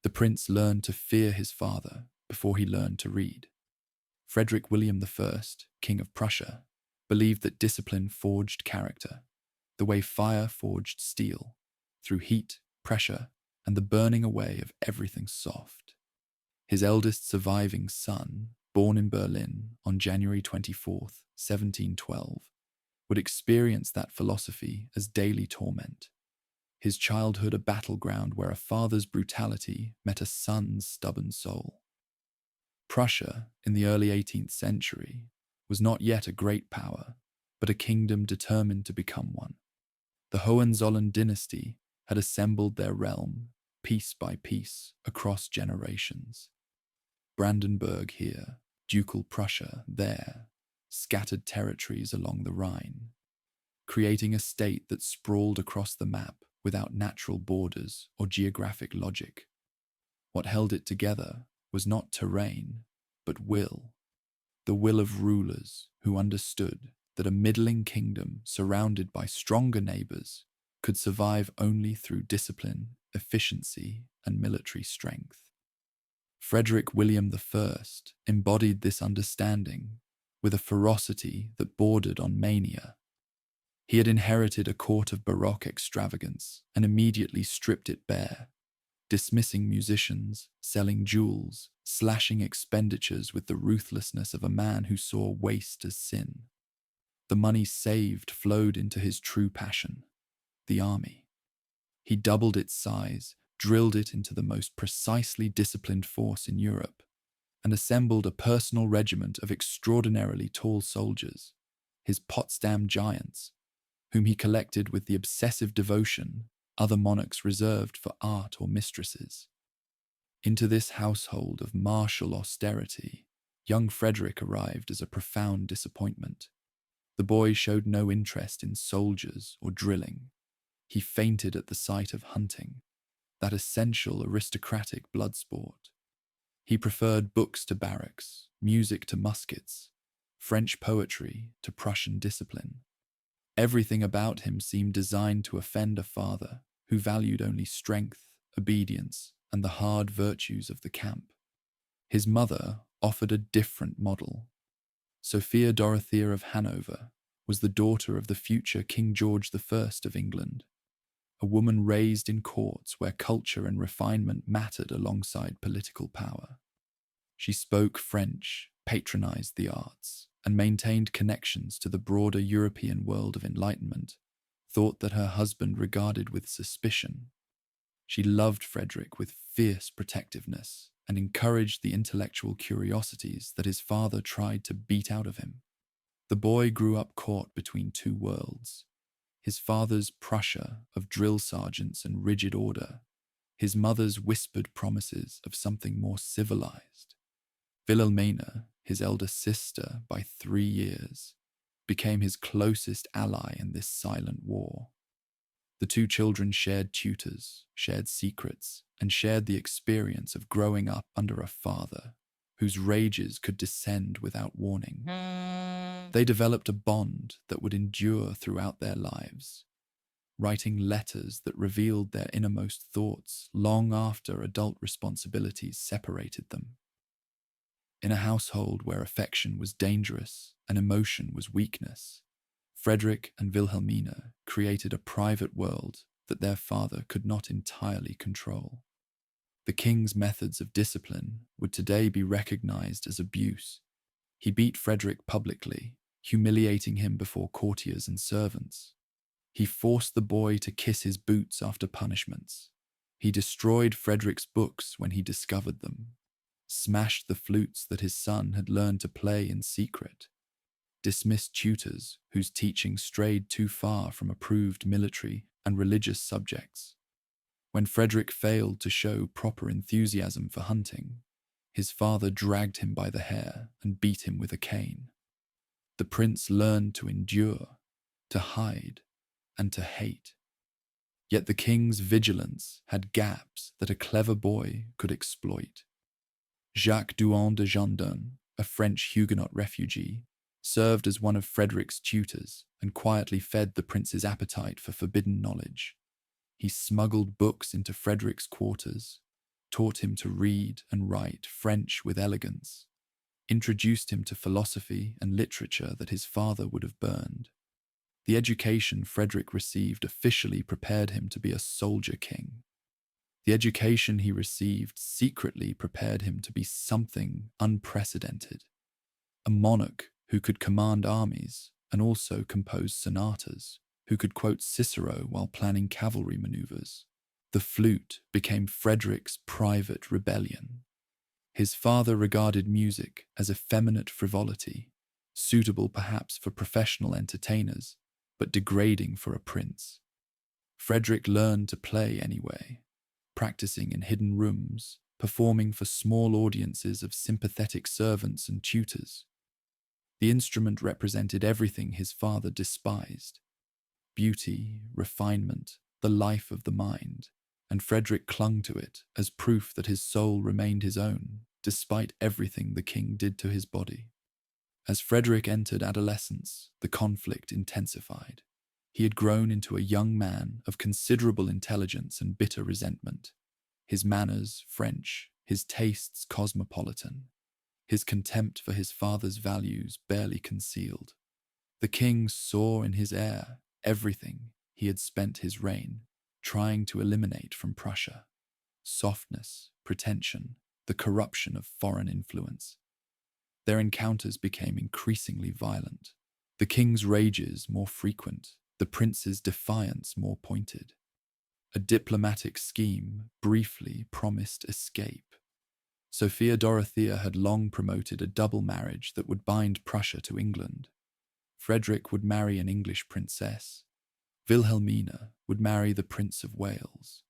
The prince learned to fear his father before he learned to read. Frederick William I, King of Prussia, believed that discipline forged character, the way fire forged steel, through heat, pressure, and the burning away of everything soft. His eldest surviving son, born in Berlin on January 24th, 1712, would experience that philosophy as daily torment. His childhood a battleground where a father's brutality met a son's stubborn soul. Prussia, in the early 18th century, was not yet a great power, but a kingdom determined to become one. The Hohenzollern dynasty had assembled their realm, piece by piece, across generations. Brandenburg here, ducal Prussia there, scattered territories along the Rhine, creating a state that sprawled across the map without natural borders or geographic logic. What held it together was not terrain, but will. The will of rulers who understood that a middling kingdom surrounded by stronger neighbors could survive only through discipline, efficiency, and military strength. Frederick William I embodied this understanding with a ferocity that bordered on mania. He had inherited a court of Baroque extravagance and immediately stripped it bare, dismissing musicians, selling jewels, slashing expenditures with the ruthlessness of a man who saw waste as sin. The money saved flowed into his true passion, the army. He doubled its size, drilled it into the most precisely disciplined force in Europe, and assembled a personal regiment of extraordinarily tall soldiers, his Potsdam giants, whom he collected with the obsessive devotion other monarchs reserved for art or mistresses. Into this household of martial austerity, young Frederick arrived as a profound disappointment. The boy showed no interest in soldiers or drilling. He fainted at the sight of hunting, that essential aristocratic blood sport. He preferred books to barracks, music to muskets, French poetry to Prussian discipline. Everything about him seemed designed to offend a father who valued only strength, obedience, and the hard virtues of the camp. His mother offered a different model. Sophia Dorothea of Hanover was the daughter of the future King George I of England, a woman raised in courts where culture and refinement mattered alongside political power. She spoke French, patronized the arts, and maintained connections to the broader European world of enlightenment, thought that her husband regarded with suspicion. She loved Frederick with fierce protectiveness and encouraged the intellectual curiosities that his father tried to beat out of him. The boy grew up caught between two worlds. His father's Prussia of drill sergeants and rigid order, his mother's whispered promises of something more civilized. Wilhelmina, his elder sister by 3 years, became his closest ally in this silent war. The two children shared tutors, shared secrets, and shared the experience of growing up under a father whose rages could descend without warning. They developed a bond that would endure throughout their lives, writing letters that revealed their innermost thoughts long after adult responsibilities separated them. In a household where affection was dangerous and emotion was weakness, Frederick and Wilhelmina created a private world that their father could not entirely control. The king's methods of discipline would today be recognized as abuse. He beat Frederick publicly, humiliating him before courtiers and servants. He forced the boy to kiss his boots after punishments. He destroyed Frederick's books when he discovered them, smashed the flutes that his son had learned to play in secret, dismissed tutors whose teaching strayed too far from approved military and religious subjects. When Frederick failed to show proper enthusiasm for hunting, his father dragged him by the hair and beat him with a cane. The prince learned to endure, to hide, and to hate. Yet the king's vigilance had gaps that a clever boy could exploit. Jacques Douan de Jandun, a French Huguenot refugee, served as one of Frederick's tutors and quietly fed the prince's appetite for forbidden knowledge. He smuggled books into Frederick's quarters, taught him to read and write French with elegance, introduced him to philosophy and literature that his father would have burned. The education Frederick received officially prepared him to be a soldier king. The education he received secretly prepared him to be something unprecedented, a monarch who could command armies and also compose sonatas, who could quote Cicero while planning cavalry maneuvers. The flute became Frederick's private rebellion. His father regarded music as effeminate frivolity, suitable perhaps for professional entertainers, but degrading for a prince. Frederick learned to play anyway, practicing in hidden rooms, performing for small audiences of sympathetic servants and tutors. The instrument represented everything his father despised: beauty, refinement, the life of the mind, and Frederick clung to it as proof that his soul remained his own, despite everything the king did to his body. As Frederick entered adolescence, the conflict intensified. He had grown into a young man of considerable intelligence and bitter resentment. His manners French, his tastes cosmopolitan, his contempt for his father's values barely concealed. The king saw in his heir everything he had spent his reign trying to eliminate from Prussia: softness, pretension, the corruption of foreign influence. Their encounters became increasingly violent, the king's rages more frequent, the prince's defiance more pointed. A diplomatic scheme briefly promised escape. Sophia Dorothea had long promoted a double marriage that would bind Prussia to England. Frederick would marry an English princess. Wilhelmina would marry the Prince of Wales.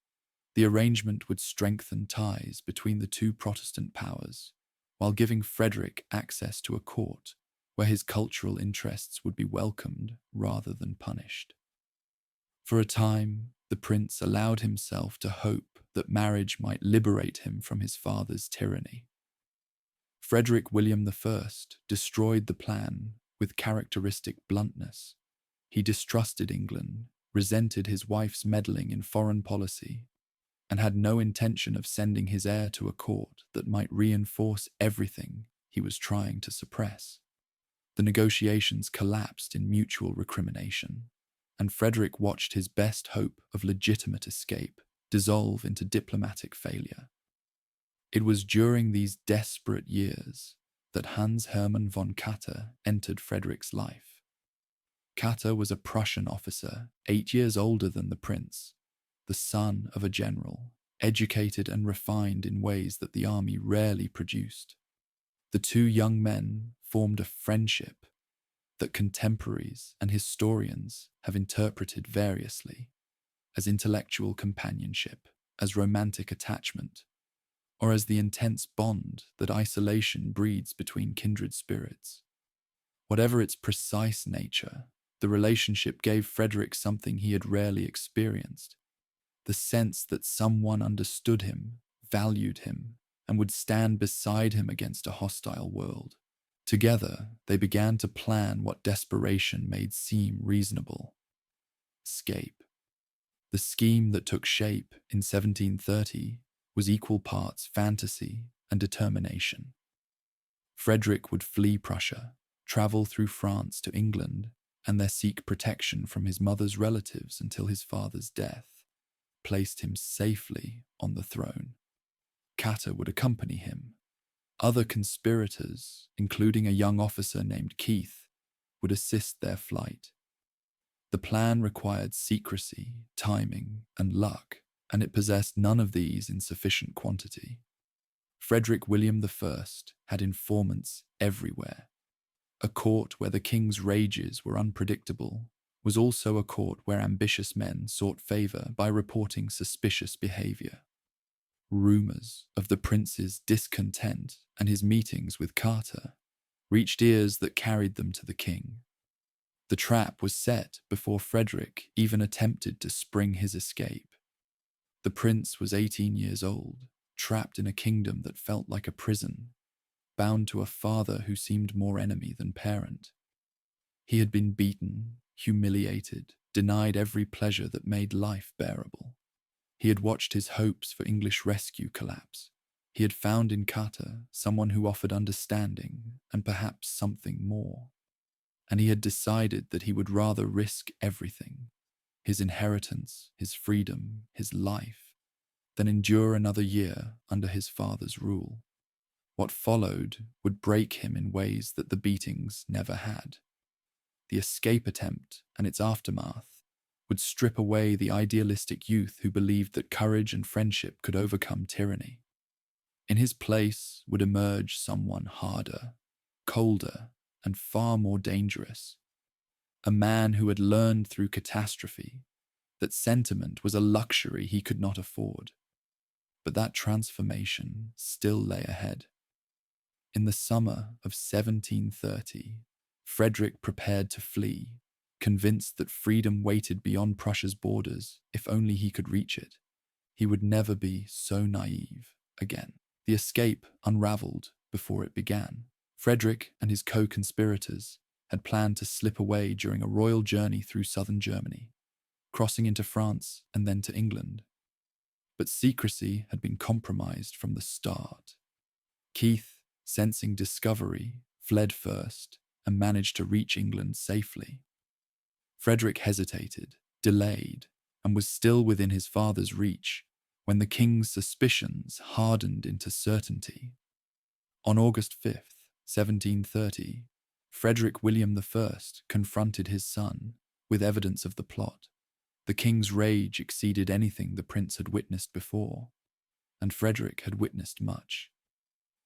The arrangement would strengthen ties between the two Protestant powers, while giving Frederick access to a court where his cultural interests would be welcomed rather than punished. For a time, the prince allowed himself to hope that marriage might liberate him from his father's tyranny. Frederick William I destroyed the plan with characteristic bluntness. He distrusted England, resented his wife's meddling in foreign policy, and had no intention of sending his heir to a court that might reinforce everything he was trying to suppress. The negotiations collapsed in mutual recrimination, and Frederick watched his best hope of legitimate escape dissolve into diplomatic failure. It was during these desperate years that Hans Hermann von Katter entered Frederick's life. Katter was a Prussian officer, 8 years older than the prince, the son of a general, educated and refined in ways that the army rarely produced. The two young men formed a friendship that contemporaries and historians have interpreted variously, as intellectual companionship, as romantic attachment, or as the intense bond that isolation breeds between kindred spirits. Whatever its precise nature, the relationship gave Frederick something he had rarely experienced: the sense that someone understood him, valued him, and would stand beside him against a hostile world. Together, they began to plan what desperation made seem reasonable: escape. The scheme that took shape in 1730 was equal parts fantasy and determination. Frederick would flee Prussia, travel through France to England, and there seek protection from his mother's relatives until his father's death placed him safely on the throne. Katter would accompany him. Other conspirators, including a young officer named Keith, would assist their flight. The plan required secrecy, timing, and luck, and it possessed none of these in sufficient quantity. Frederick William I had informants everywhere. A court where the king's rages were unpredictable was also a court where ambitious men sought favor by reporting suspicious behavior. Rumors of the prince's discontent and his meetings with Katter reached ears that carried them to the king. The trap was set before Frederick even attempted to spring his escape. The prince was 18 years old, trapped in a kingdom that felt like a prison, bound to a father who seemed more enemy than parent. He had been beaten, humiliated, denied every pleasure that made life bearable. He had watched his hopes for English rescue collapse. He had found in Kata someone who offered understanding and perhaps something more. And he had decided that he would rather risk everything, his inheritance, his freedom, his life, than endure another year under his father's rule. What followed would break him in ways that the beatings never had. The escape attempt and its aftermath would strip away the idealistic youth who believed that courage and friendship could overcome tyranny. In his place would emerge someone harder, colder, and far more dangerous. A man who had learned through catastrophe that sentiment was a luxury he could not afford. But that transformation still lay ahead. In the summer of 1730, Frederick prepared to flee, convinced that freedom waited beyond Prussia's borders if only he could reach it. He would never be so naive again. The escape unraveled before it began. Frederick and his co-conspirators had planned to slip away during a royal journey through southern Germany, crossing into France and then to England. But secrecy had been compromised from the start. Keith, sensing discovery, fled first and managed to reach England safely. Frederick hesitated, delayed, and was still within his father's reach when the king's suspicions hardened into certainty. On August 5th, 1730, Frederick William I confronted his son with evidence of the plot. The king's rage exceeded anything the prince had witnessed before, and Frederick had witnessed much.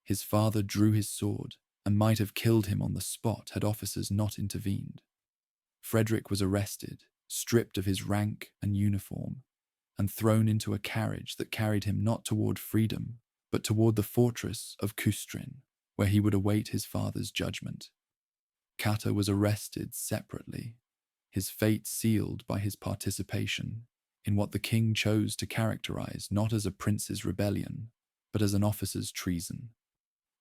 His father drew his sword and might have killed him on the spot had officers not intervened. Frederick was arrested, stripped of his rank and uniform, and thrown into a carriage that carried him not toward freedom, but toward the fortress of Küstrin, where he would await his father's judgment. Kata was arrested separately, his fate sealed by his participation in what the king chose to characterize not as a prince's rebellion, but as an officer's treason.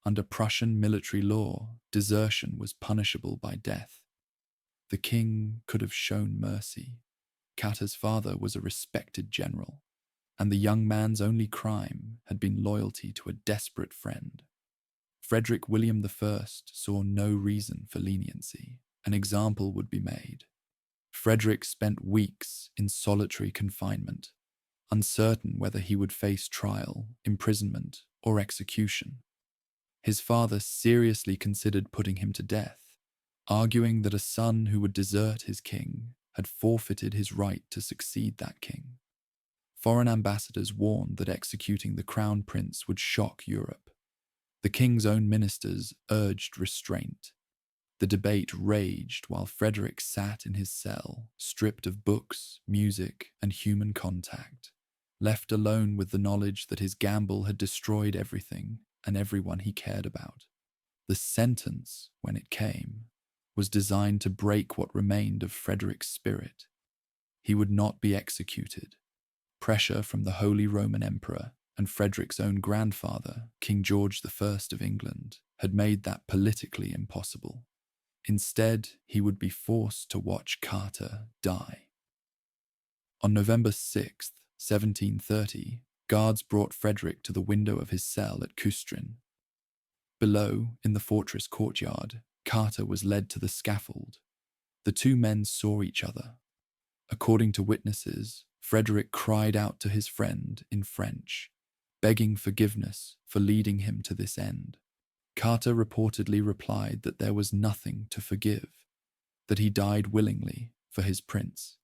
Under Prussian military law, desertion was punishable by death. The king could have shown mercy. Kata's father was a respected general, and the young man's only crime had been loyalty to a desperate friend. Frederick William I saw no reason for leniency. An example would be made. Frederick spent weeks in solitary confinement, uncertain whether he would face trial, imprisonment, or execution. His father seriously considered putting him to death, arguing that a son who would desert his king had forfeited his right to succeed that king. Foreign ambassadors warned that executing the crown prince would shock Europe. The king's own ministers urged restraint. The debate raged while Frederick sat in his cell, stripped of books, music, and human contact, left alone with the knowledge that his gamble had destroyed everything and everyone he cared about. The sentence, when it came, was designed to break what remained of Frederick's spirit. He would not be executed. Pressure from the Holy Roman Emperor and Frederick's own grandfather, King George I of England, had made that politically impossible. Instead, he would be forced to watch Kata die. On November 6, 1730, guards brought Frederick to the window of his cell at Küstrin. Below, in the fortress courtyard, Kata was led to the scaffold. The two men saw each other. According to witnesses, Frederick cried out to his friend in French, begging forgiveness for leading him to this end. Kata reportedly replied that there was nothing to forgive, that he died willingly for his prince.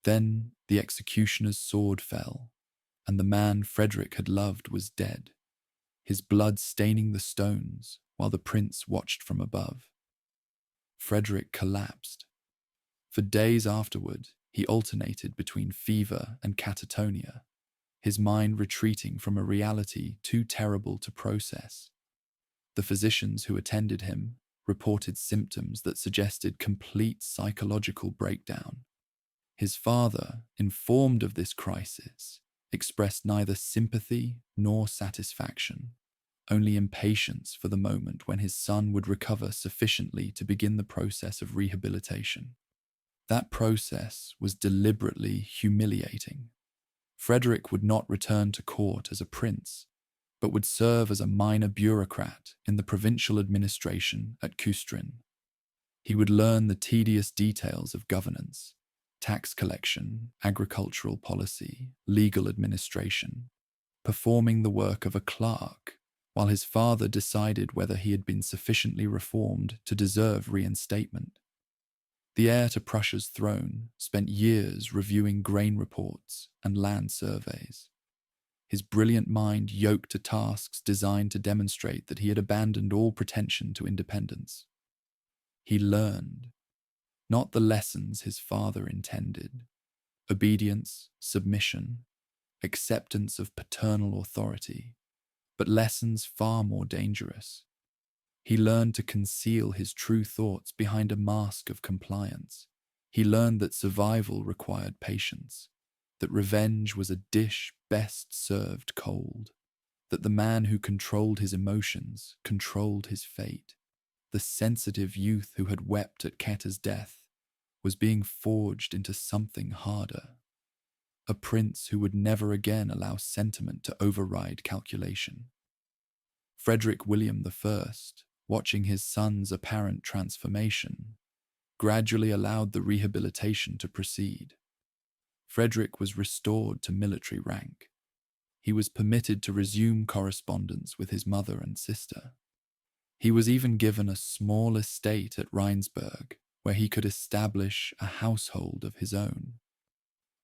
Then the executioner's sword fell, and the man Frederick had loved was dead, his blood staining the stones while the prince watched from above. Frederick collapsed. For days afterward, he alternated between fever and catatonia, his mind retreating from a reality too terrible to process. The physicians who attended him reported symptoms that suggested complete psychological breakdown. His father, informed of this crisis, expressed neither sympathy nor satisfaction, only impatience for the moment when his son would recover sufficiently to begin the process of rehabilitation. That process was deliberately humiliating. Frederick would not return to court as a prince, but would serve as a minor bureaucrat in the provincial administration at Küstrin. He would learn the tedious details of governance, tax collection, agricultural policy, legal administration, performing the work of a clerk, while his father decided whether he had been sufficiently reformed to deserve reinstatement. The heir to Prussia's throne spent years reviewing grain reports and land surveys, his brilliant mind yoked to tasks designed to demonstrate that he had abandoned all pretension to independence. He learned, not the lessons his father intended: obedience, submission, acceptance of paternal authority, but lessons far more dangerous. He learned to conceal his true thoughts behind a mask of compliance. He learned that survival required patience, that revenge was a dish best served cold, that the man who controlled his emotions controlled his fate. The sensitive youth who had wept at Keta's death was being forged into something harder, a prince who would never again allow sentiment to override calculation. Frederick William I, watching his son's apparent transformation, gradually allowed the rehabilitation to proceed. Frederick was restored to military rank. He was permitted to resume correspondence with his mother and sister. He was even given a small estate at Rheinsberg, where he could establish a household of his own.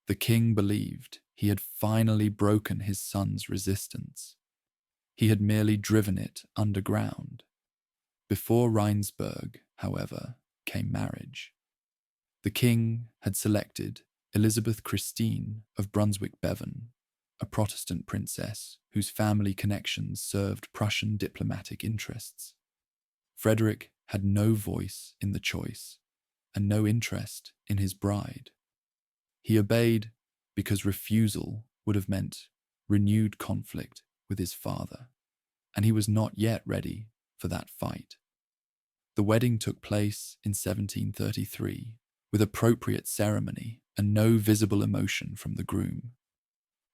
The king believed he had finally broken his son's resistance. He had merely driven it underground. Before Rheinsberg, however, came marriage. The king had selected Elizabeth Christine of Brunswick-Bevern, a Protestant princess whose family connections served Prussian diplomatic interests. Frederick had no voice in the choice and no interest in his bride. He obeyed because refusal would have meant renewed conflict with his father, and he was not yet ready for that fight. The wedding took place in 1733, with appropriate ceremony and no visible emotion from the groom.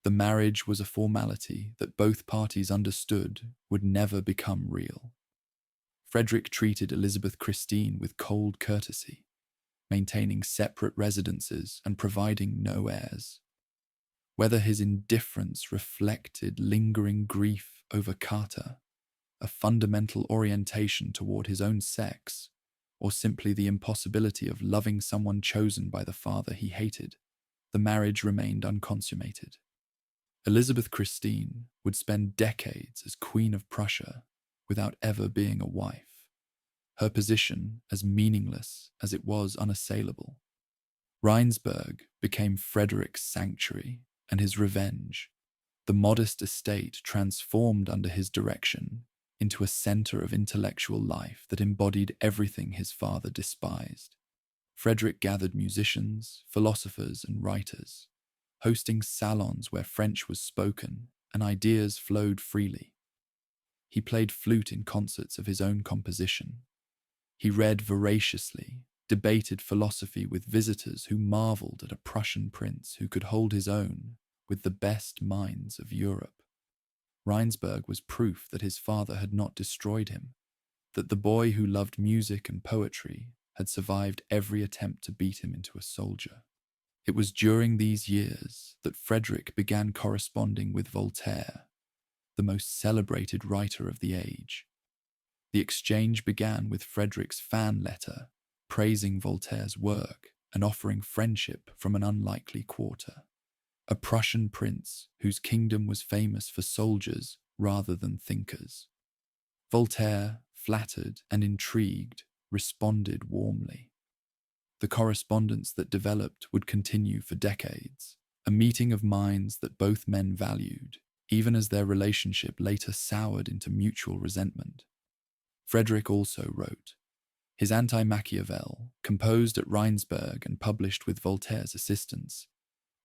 The marriage was a formality that both parties understood would never become real. Frederick treated Elizabeth Christine with cold courtesy, maintaining separate residences and providing no heirs. Whether his indifference reflected lingering grief over Kata, a fundamental orientation toward his own sex, or simply the impossibility of loving someone chosen by the father he hated, the marriage remained unconsummated. Elizabeth Christine would spend decades as Queen of Prussia without ever being a wife, her position as meaningless as it was unassailable. Rheinsberg became Frederick's sanctuary and his revenge. The modest estate transformed under his direction into a center of intellectual life that embodied everything his father despised. Frederick gathered musicians, philosophers, and writers, hosting salons where French was spoken and ideas flowed freely. He played flute in concerts of his own composition. He read voraciously, debated philosophy with visitors who marveled at a Prussian prince who could hold his own with the best minds of Europe. Rheinsberg was proof that his father had not destroyed him, that the boy who loved music and poetry had survived every attempt to beat him into a soldier. It was during these years that Frederick began corresponding with Voltaire, the most celebrated writer of the age. The exchange began with Frederick's fan letter, praising Voltaire's work and offering friendship from an unlikely quarter. A Prussian prince whose kingdom was famous for soldiers rather than thinkers. Voltaire, flattered and intrigued, responded warmly. The correspondence that developed would continue for decades, a meeting of minds that both men valued, even as their relationship later soured into mutual resentment. Frederick also wrote. His Anti-Machiavel, composed at Rheinsberg and published with Voltaire's assistance,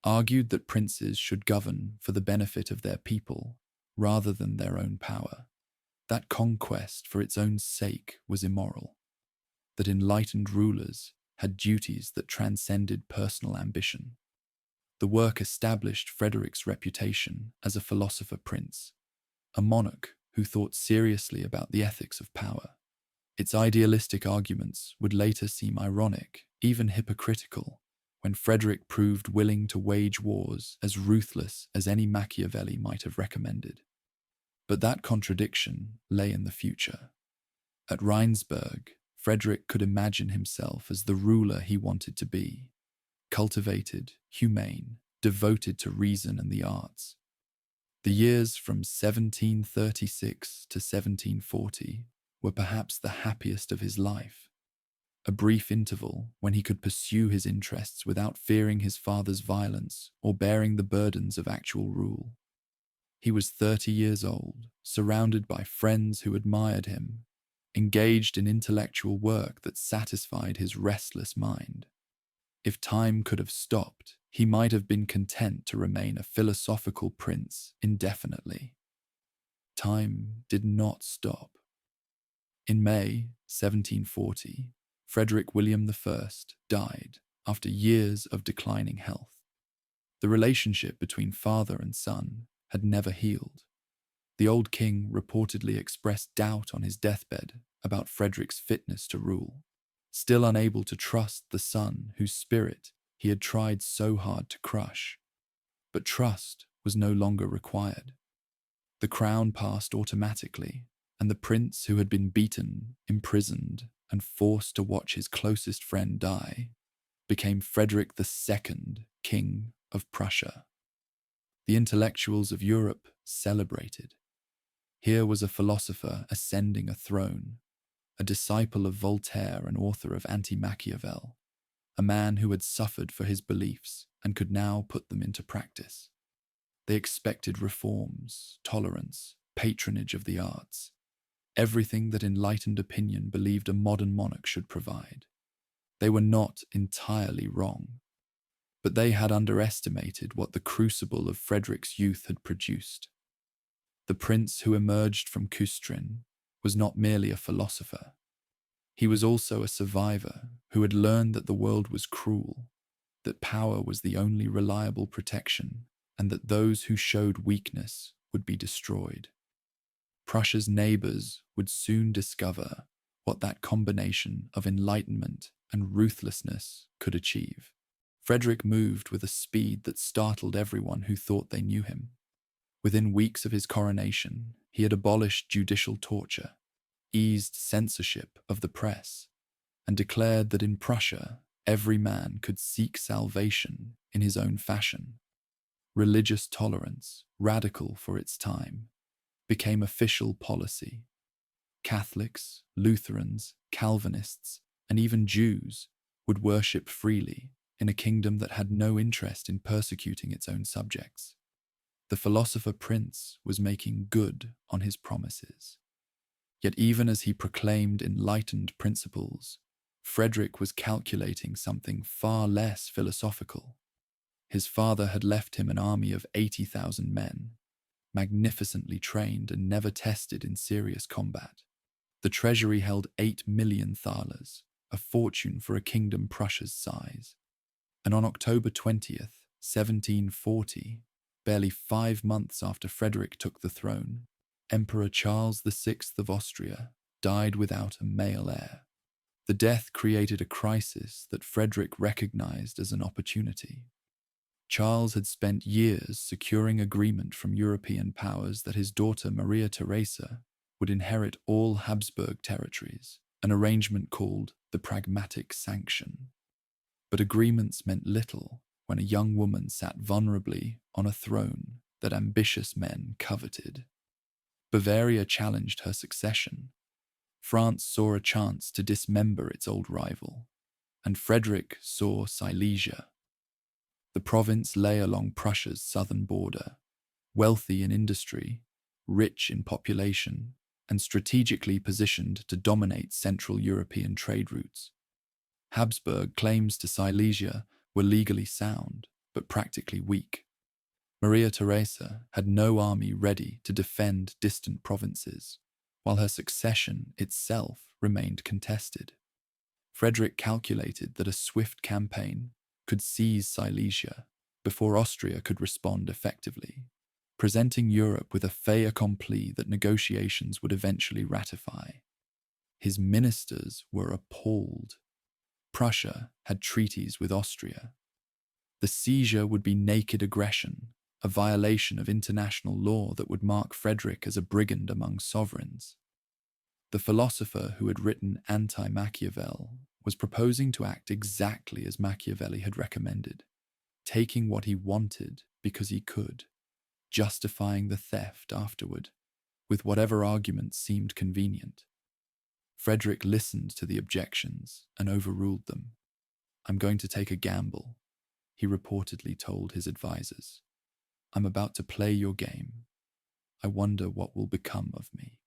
argued that princes should govern for the benefit of their people rather than their own power, that conquest for its own sake was immoral, that enlightened rulers had duties that transcended personal ambition. The work established Frederick's reputation as a philosopher prince, a monarch who thought seriously about the ethics of power. Its idealistic arguments would later seem ironic, even hypocritical, when Frederick proved willing to wage wars as ruthless as any Machiavelli might have recommended. But that contradiction lay in the future. At Rheinsberg, Frederick could imagine himself as the ruler he wanted to be: cultivated, humane, devoted to reason and the arts. The years from 1736 to 1740 were perhaps the happiest of his life, a brief interval when he could pursue his interests without fearing his father's violence or bearing the burdens of actual rule. He was 30 years old, surrounded by friends who admired him, engaged in intellectual work that satisfied his restless mind. If time could have stopped, he might have been content to remain a philosophical prince indefinitely. Time did not stop. In May 1740, Frederick William I died after years of declining health. The relationship between father and son had never healed. The old king reportedly expressed doubt on his deathbed about Frederick's fitness to rule, still unable to trust the son whose spirit he had tried so hard to crush. But trust was no longer required. The crown passed automatically, and the prince who had been beaten, imprisoned, and forced to watch his closest friend die became Frederick II, King of Prussia. The intellectuals of Europe celebrated. Here was a philosopher ascending a throne, a disciple of Voltaire and author of Anti-Machiavel, a man who had suffered for his beliefs and could now put them into practice. They expected reforms, tolerance, patronage of the arts, everything that enlightened opinion believed a modern monarch should provide. They were not entirely wrong, but they had underestimated what the crucible of Frederick's youth had produced. The prince who emerged from Küstrin was not merely a philosopher. He was also a survivor who had learned that the world was cruel, that power was the only reliable protection, and that those who showed weakness would be destroyed. Prussia's neighbors would soon discover what that combination of enlightenment and ruthlessness could achieve. Frederick moved with a speed that startled everyone who thought they knew him. Within weeks of his coronation, he had abolished judicial torture, eased censorship of the press, and declared that in Prussia, every man could seek salvation in his own fashion. Religious tolerance, radical for its time, became official policy. Catholics, Lutherans, Calvinists, and even Jews would worship freely in a kingdom that had no interest in persecuting its own subjects. The philosopher prince was making good on his promises. Yet even as he proclaimed enlightened principles, Frederick was calculating something far less philosophical. His father had left him an army of 80,000 men, magnificently trained and never tested in serious combat. The treasury held 8 million thalers, a fortune for a kingdom Prussia's size. And on October 20th, 1740, barely 5 months after Frederick took the throne, Emperor Charles VI of Austria died without a male heir. The death created a crisis that Frederick recognized as an opportunity. Charles had spent years securing agreement from European powers that his daughter Maria Theresa would inherit all Habsburg territories, an arrangement called the Pragmatic Sanction. But agreements meant little when a young woman sat vulnerably on a throne that ambitious men coveted. Bavaria challenged her succession. France saw a chance to dismember its old rival, and Frederick saw Silesia. The province lay along Prussia's southern border, wealthy in industry, rich in population, and strategically positioned to dominate Central European trade routes. Habsburg claims to Silesia were legally sound, but practically weak. Maria Theresa had no army ready to defend distant provinces, while her succession itself remained contested. Frederick calculated that a swift campaign could seize Silesia, before Austria could respond effectively, presenting Europe with a fait accompli that negotiations would eventually ratify. His ministers were appalled. Prussia had treaties with Austria. The seizure would be naked aggression, a violation of international law that would mark Frederick as a brigand among sovereigns. The philosopher who had written Anti-Machiavel was proposing to act exactly as Machiavelli had recommended, taking what he wanted because he could, justifying the theft afterward, with whatever arguments seemed convenient. Frederick listened to the objections and overruled them. "I'm going to take a gamble," he reportedly told his advisors. "I'm about to play your game. I wonder what will become of me."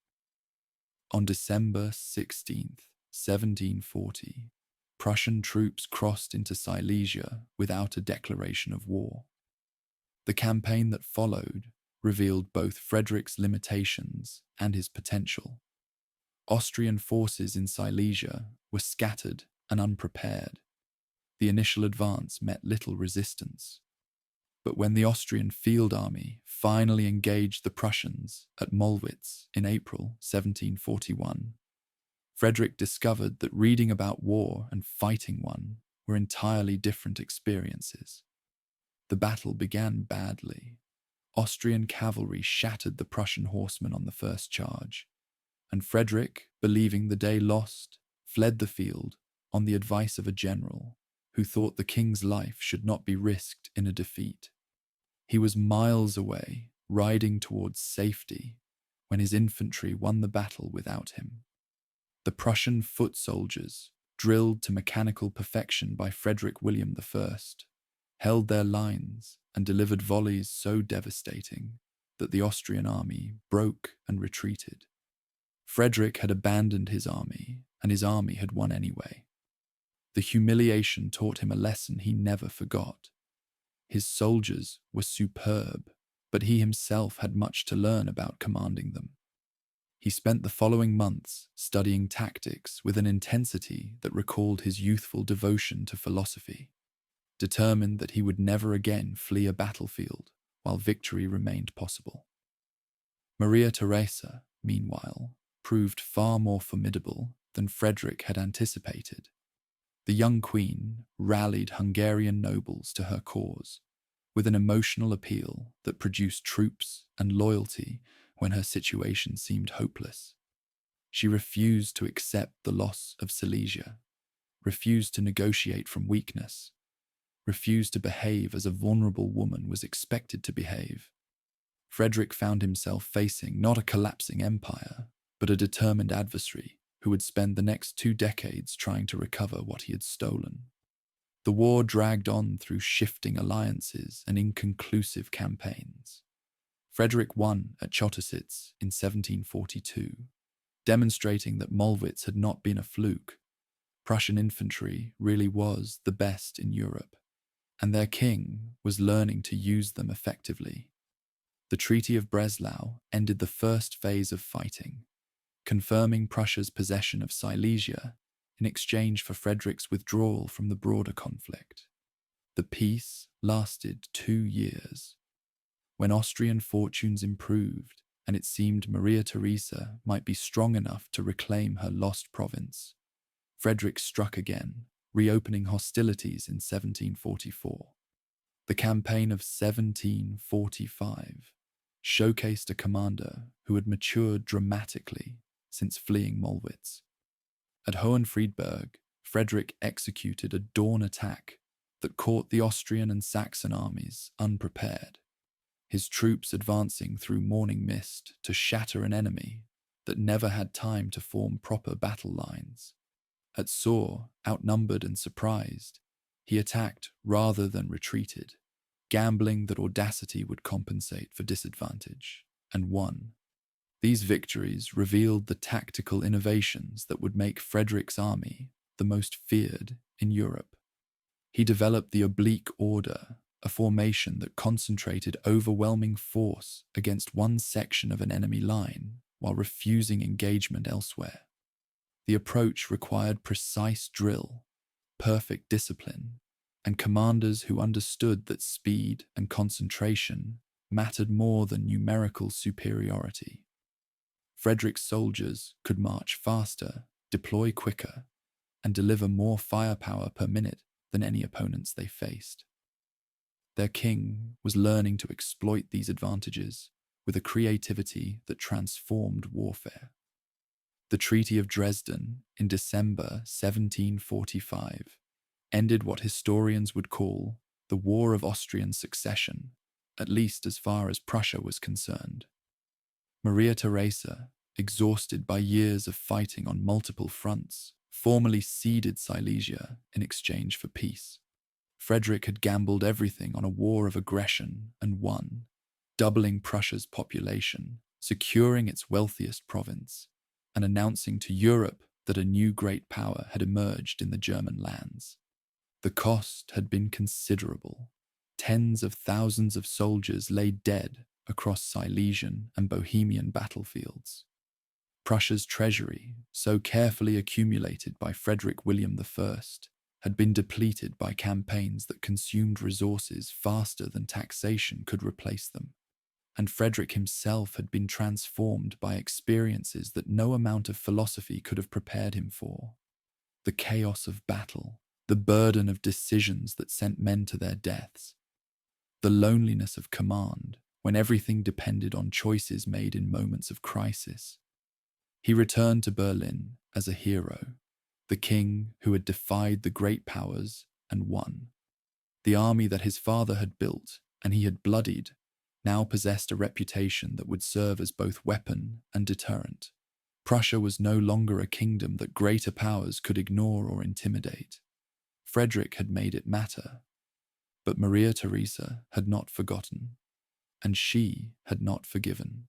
On December 16th, 1740, Prussian troops crossed into Silesia without a declaration of war. The campaign that followed revealed both Frederick's limitations and his potential. Austrian forces in Silesia were scattered and unprepared. The initial advance met little resistance. But when the Austrian field army finally engaged the Prussians at Mollwitz in April 1741, Frederick discovered that reading about war and fighting one were entirely different experiences. The battle began badly. Austrian cavalry shattered the Prussian horsemen on the first charge, and Frederick, believing the day lost, fled the field on the advice of a general who thought the king's life should not be risked in a defeat. He was miles away, riding towards safety, when his infantry won the battle without him. The Prussian foot soldiers, drilled to mechanical perfection by Frederick William I, held their lines and delivered volleys so devastating that the Austrian army broke and retreated. Frederick had abandoned his army, and his army had won anyway. The humiliation taught him a lesson he never forgot. His soldiers were superb, but he himself had much to learn about commanding them. He spent the following months studying tactics with an intensity that recalled his youthful devotion to philosophy, determined that he would never again flee a battlefield while victory remained possible. Maria Theresa, meanwhile, proved far more formidable than Frederick had anticipated. The young queen rallied Hungarian nobles to her cause with an emotional appeal that produced troops and loyalty when her situation seemed hopeless. She refused to accept the loss of Silesia, refused to negotiate from weakness, refused to behave as a vulnerable woman was expected to behave. Frederick found himself facing not a collapsing empire, but a determined adversary who would spend the next 2 decades trying to recover what he had stolen. The war dragged on through shifting alliances and inconclusive campaigns. Frederick won at Chotasitz in 1742, demonstrating that Mollwitz had not been a fluke. Prussian infantry really was the best in Europe, and their king was learning to use them effectively. The Treaty of Breslau ended the first phase of fighting, confirming Prussia's possession of Silesia in exchange for Frederick's withdrawal from the broader conflict. The peace lasted 2 years. When Austrian fortunes improved and it seemed Maria Theresa might be strong enough to reclaim her lost province, Frederick struck again, reopening hostilities in 1744. The campaign of 1745 showcased a commander who had matured dramatically since fleeing Mollwitz. At Hohenfriedberg, Frederick executed a dawn attack that caught the Austrian and Saxon armies unprepared, his troops advancing through morning mist to shatter an enemy that never had time to form proper battle lines. At Soor, outnumbered and surprised, he attacked rather than retreated, gambling that audacity would compensate for disadvantage, and won. These victories revealed the tactical innovations that would make Frederick's army the most feared in Europe. He developed the oblique order, a formation that concentrated overwhelming force against one section of an enemy line while refusing engagement elsewhere. The approach required precise drill, perfect discipline, and commanders who understood that speed and concentration mattered more than numerical superiority. Frederick's soldiers could march faster, deploy quicker, and deliver more firepower per minute than any opponents they faced. Their king was learning to exploit these advantages with a creativity that transformed warfare. The Treaty of Dresden in December 1745 ended what historians would call the War of Austrian Succession, at least as far as Prussia was concerned. Maria Theresa, exhausted by years of fighting on multiple fronts, formally ceded Silesia in exchange for peace. Frederick had gambled everything on a war of aggression and won, doubling Prussia's population, securing its wealthiest province, and announcing to Europe that a new great power had emerged in the German lands. The cost had been considerable. Tens of thousands of soldiers lay dead across Silesian and Bohemian battlefields. Prussia's treasury, so carefully accumulated by Frederick William I, had been depleted by campaigns that consumed resources faster than taxation could replace them. And Frederick himself had been transformed by experiences that no amount of philosophy could have prepared him for. The chaos of battle, the burden of decisions that sent men to their deaths, the loneliness of command when everything depended on choices made in moments of crisis. He returned to Berlin as a hero, the king who had defied the great powers and won. The army that his father had built and he had bloodied now possessed a reputation that would serve as both weapon and deterrent. Prussia was no longer a kingdom that greater powers could ignore or intimidate. Frederick had made it matter, but Maria Theresa had not forgotten, and she had not forgiven.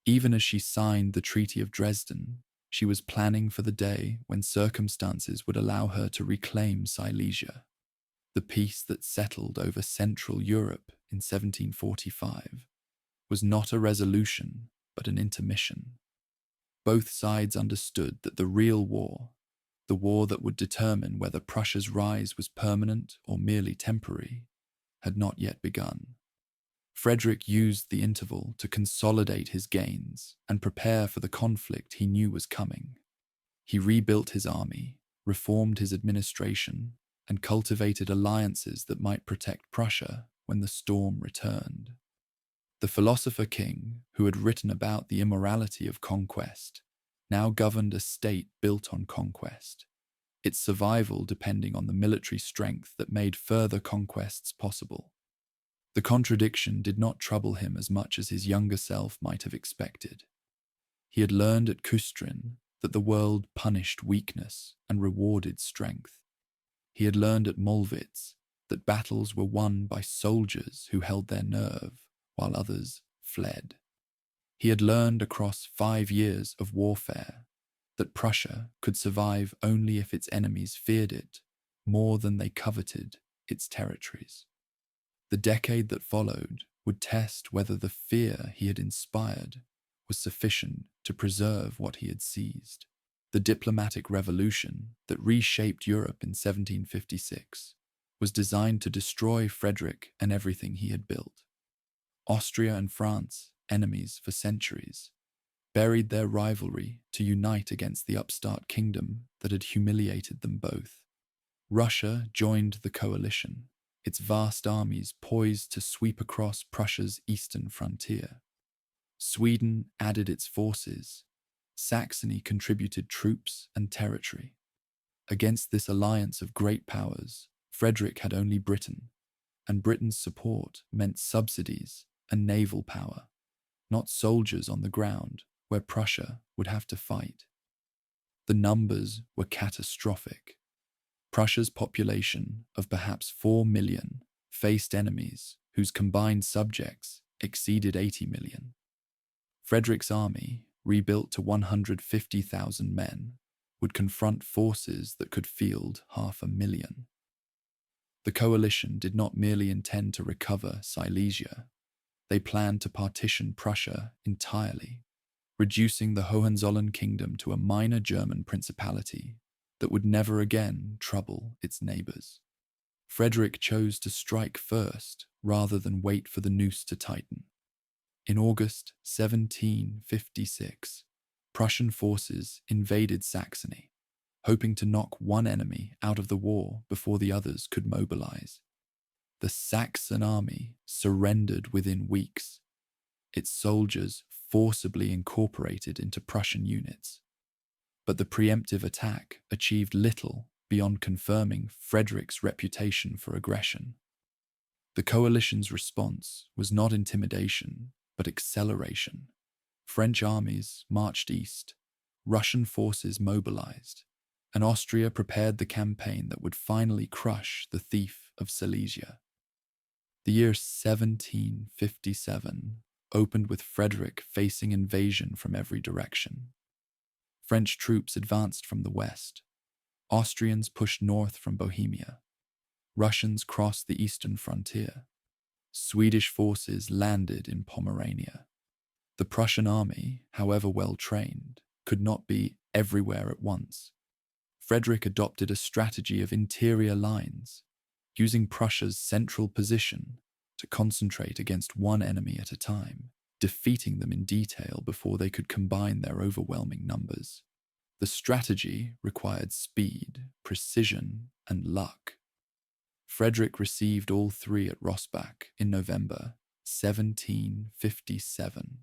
Even as she signed the Treaty of Dresden, she was planning for the day when circumstances would allow her to reclaim Silesia. The peace that settled over Central Europe in 1745 was not a resolution, but an intermission. Both sides understood that the real war, the war that would determine whether Prussia's rise was permanent or merely temporary, had not yet begun. Frederick used the interval to consolidate his gains and prepare for the conflict he knew was coming. He rebuilt his army, reformed his administration, and cultivated alliances that might protect Prussia when the storm returned. The philosopher king, who had written about the immorality of conquest, now governed a state built on conquest, its survival depending on the military strength that made further conquests possible. The contradiction did not trouble him as much as his younger self might have expected. He had learned at Kustrin that the world punished weakness and rewarded strength. He had learned at Mollwitz that battles were won by soldiers who held their nerve while others fled. He had learned across 5 years of warfare that Prussia could survive only if its enemies feared it more than they coveted its territories. The decade that followed would test whether the fear he had inspired was sufficient to preserve what he had seized. The diplomatic revolution that reshaped Europe in 1756 was designed to destroy Frederick and everything he had built. Austria and France, enemies for centuries, buried their rivalry to unite against the upstart kingdom that had humiliated them both. Russia joined the coalition, its vast armies poised to sweep across Prussia's eastern frontier. Sweden added its forces. Saxony contributed troops and territory. Against this alliance of great powers, Frederick had only Britain, and Britain's support meant subsidies and naval power, not soldiers on the ground where Prussia would have to fight. The numbers were catastrophic. Prussia's population of perhaps 4 million faced enemies whose combined subjects exceeded 80 million. Frederick's army, rebuilt to 150,000 men, would confront forces that could field 500,000. The coalition did not merely intend to recover Silesia, they planned to partition Prussia entirely, reducing the Hohenzollern kingdom to a minor German principality that would never again trouble its neighbours. Frederick chose to strike first rather than wait for the noose to tighten. In August 1756, Prussian forces invaded Saxony, hoping to knock one enemy out of the war before the others could mobilize. The Saxon army surrendered within weeks, its soldiers forcibly incorporated into Prussian units. But the preemptive attack achieved little beyond confirming Frederick's reputation for aggression. The coalition's response was not intimidation, but acceleration. French armies marched east, Russian forces mobilized, and Austria prepared the campaign that would finally crush the thief of Silesia. The year 1757 opened with Frederick facing invasion from every direction. French troops advanced from the west. Austrians pushed north from Bohemia. Russians crossed the eastern frontier. Swedish forces landed in Pomerania. The Prussian army, however well trained, could not be everywhere at once. Frederick adopted a strategy of interior lines, using Prussia's central position to concentrate against one enemy at a time, defeating them in detail before they could combine their overwhelming numbers. The strategy required speed, precision, and luck. Frederick received all three at Rossbach in November 1757.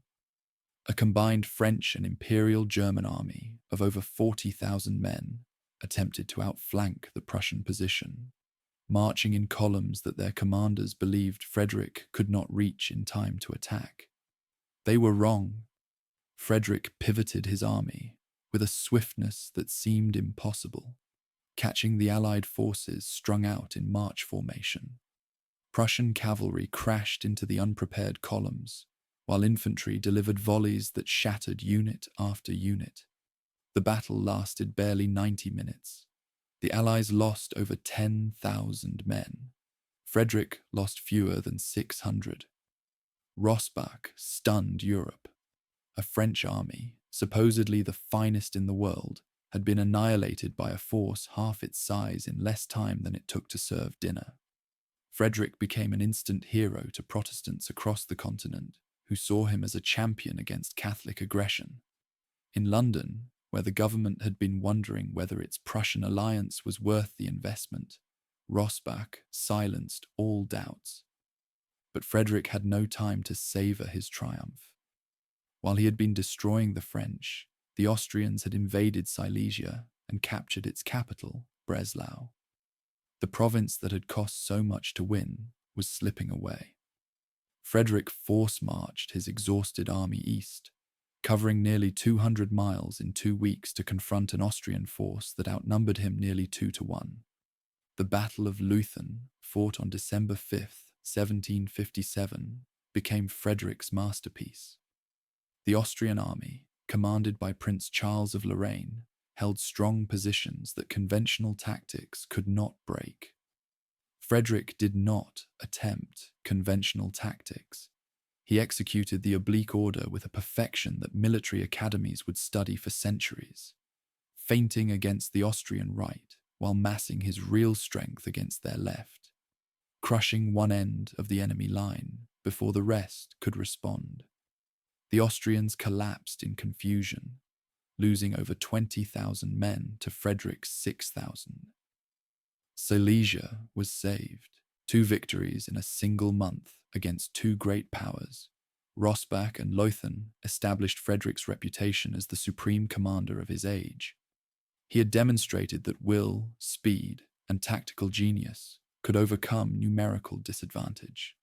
A combined French and Imperial German army of over 40,000 men attempted to outflank the Prussian position, marching in columns that their commanders believed Frederick could not reach in time to attack. They were wrong. Frederick pivoted his army with a swiftness that seemed impossible, catching the Allied forces strung out in march formation. Prussian cavalry crashed into the unprepared columns, while infantry delivered volleys that shattered unit after unit. The battle lasted barely 90 minutes. The Allies lost over 10,000 men. Frederick lost fewer than 600. Rossbach stunned Europe. A French army, supposedly the finest in the world, had been annihilated by a force half its size in less time than it took to serve dinner. Frederick became an instant hero to Protestants across the continent, who saw him as a champion against Catholic aggression. In London, where the government had been wondering whether its Prussian alliance was worth the investment, Rossbach silenced all doubts. But Frederick had no time to savor his triumph. While he had been destroying the French, the Austrians had invaded Silesia and captured its capital, Breslau. The province that had cost so much to win was slipping away. Frederick force-marched his exhausted army east, covering nearly 200 miles in 2 weeks to confront an Austrian force that outnumbered him nearly 2-1. The Battle of Leuthen, fought on December 5, 1757, became Frederick's masterpiece. The Austrian army, commanded by Prince Charles of Lorraine, held strong positions that conventional tactics could not break. Frederick did not attempt conventional tactics. He executed the oblique order with a perfection that military academies would study for centuries, feinting against the Austrian right while massing his real strength against their left, crushing one end of the enemy line before the rest could respond. The Austrians collapsed in confusion, losing over 20,000 men to Frederick's 6,000. Silesia was saved, 2 victories in a single month against 2 great powers. Rossbach and Leuthen established Frederick's reputation as the supreme commander of his age. He had demonstrated that will, speed, and tactical genius could overcome numerical disadvantage.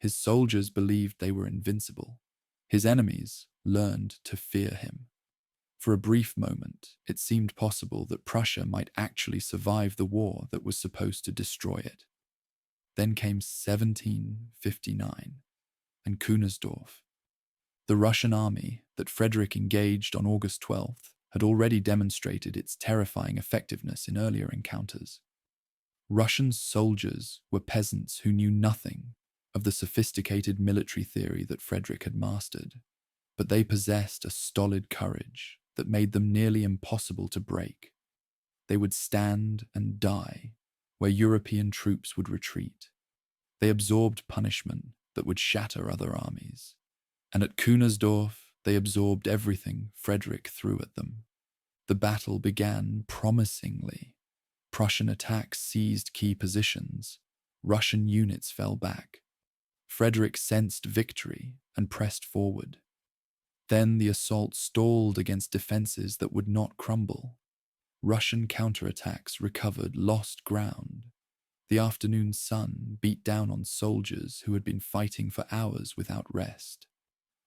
His soldiers believed they were invincible. His enemies learned to fear him. For a brief moment, it seemed possible that Prussia might actually survive the war that was supposed to destroy it. Then came 1759 and Kunersdorf. The Russian army that Frederick engaged on August 12th had already demonstrated its terrifying effectiveness in earlier encounters. Russian soldiers were peasants who knew nothing of the sophisticated military theory that Frederick had mastered, but they possessed a stolid courage that made them nearly impossible to break. They would stand and die where European troops would retreat. They absorbed punishment that would shatter other armies. And at Kunersdorf, they absorbed everything Frederick threw at them. The battle began promisingly. Prussian attacks seized key positions. Russian units fell back. Frederick sensed victory and pressed forward. Then the assault stalled against defenses that would not crumble. Russian counterattacks recovered lost ground. The afternoon sun beat down on soldiers who had been fighting for hours without rest.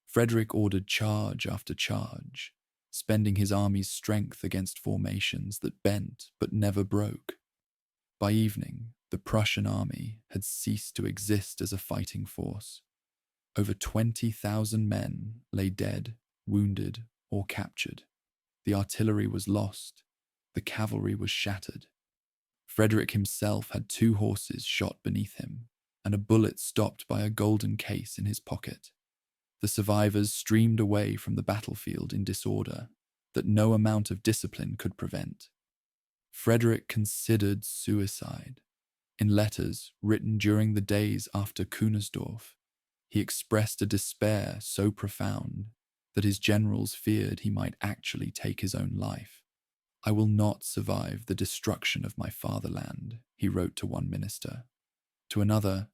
Frederick ordered charge after charge, spending his army's strength against formations that bent but never broke. By evening, the Prussian army had ceased to exist as a fighting force. Over 20,000 men lay dead, wounded, or captured. The artillery was lost. The cavalry was shattered. Frederick himself had 2 horses shot beneath him, and a bullet stopped by a golden case in his pocket. The survivors streamed away from the battlefield in disorder that no amount of discipline could prevent. Frederick considered suicide. In letters written during the days after Kunersdorf, he expressed a despair so profound that his generals feared he might actually take his own life. "I will not survive the destruction of my fatherland," he wrote to one minister. To another,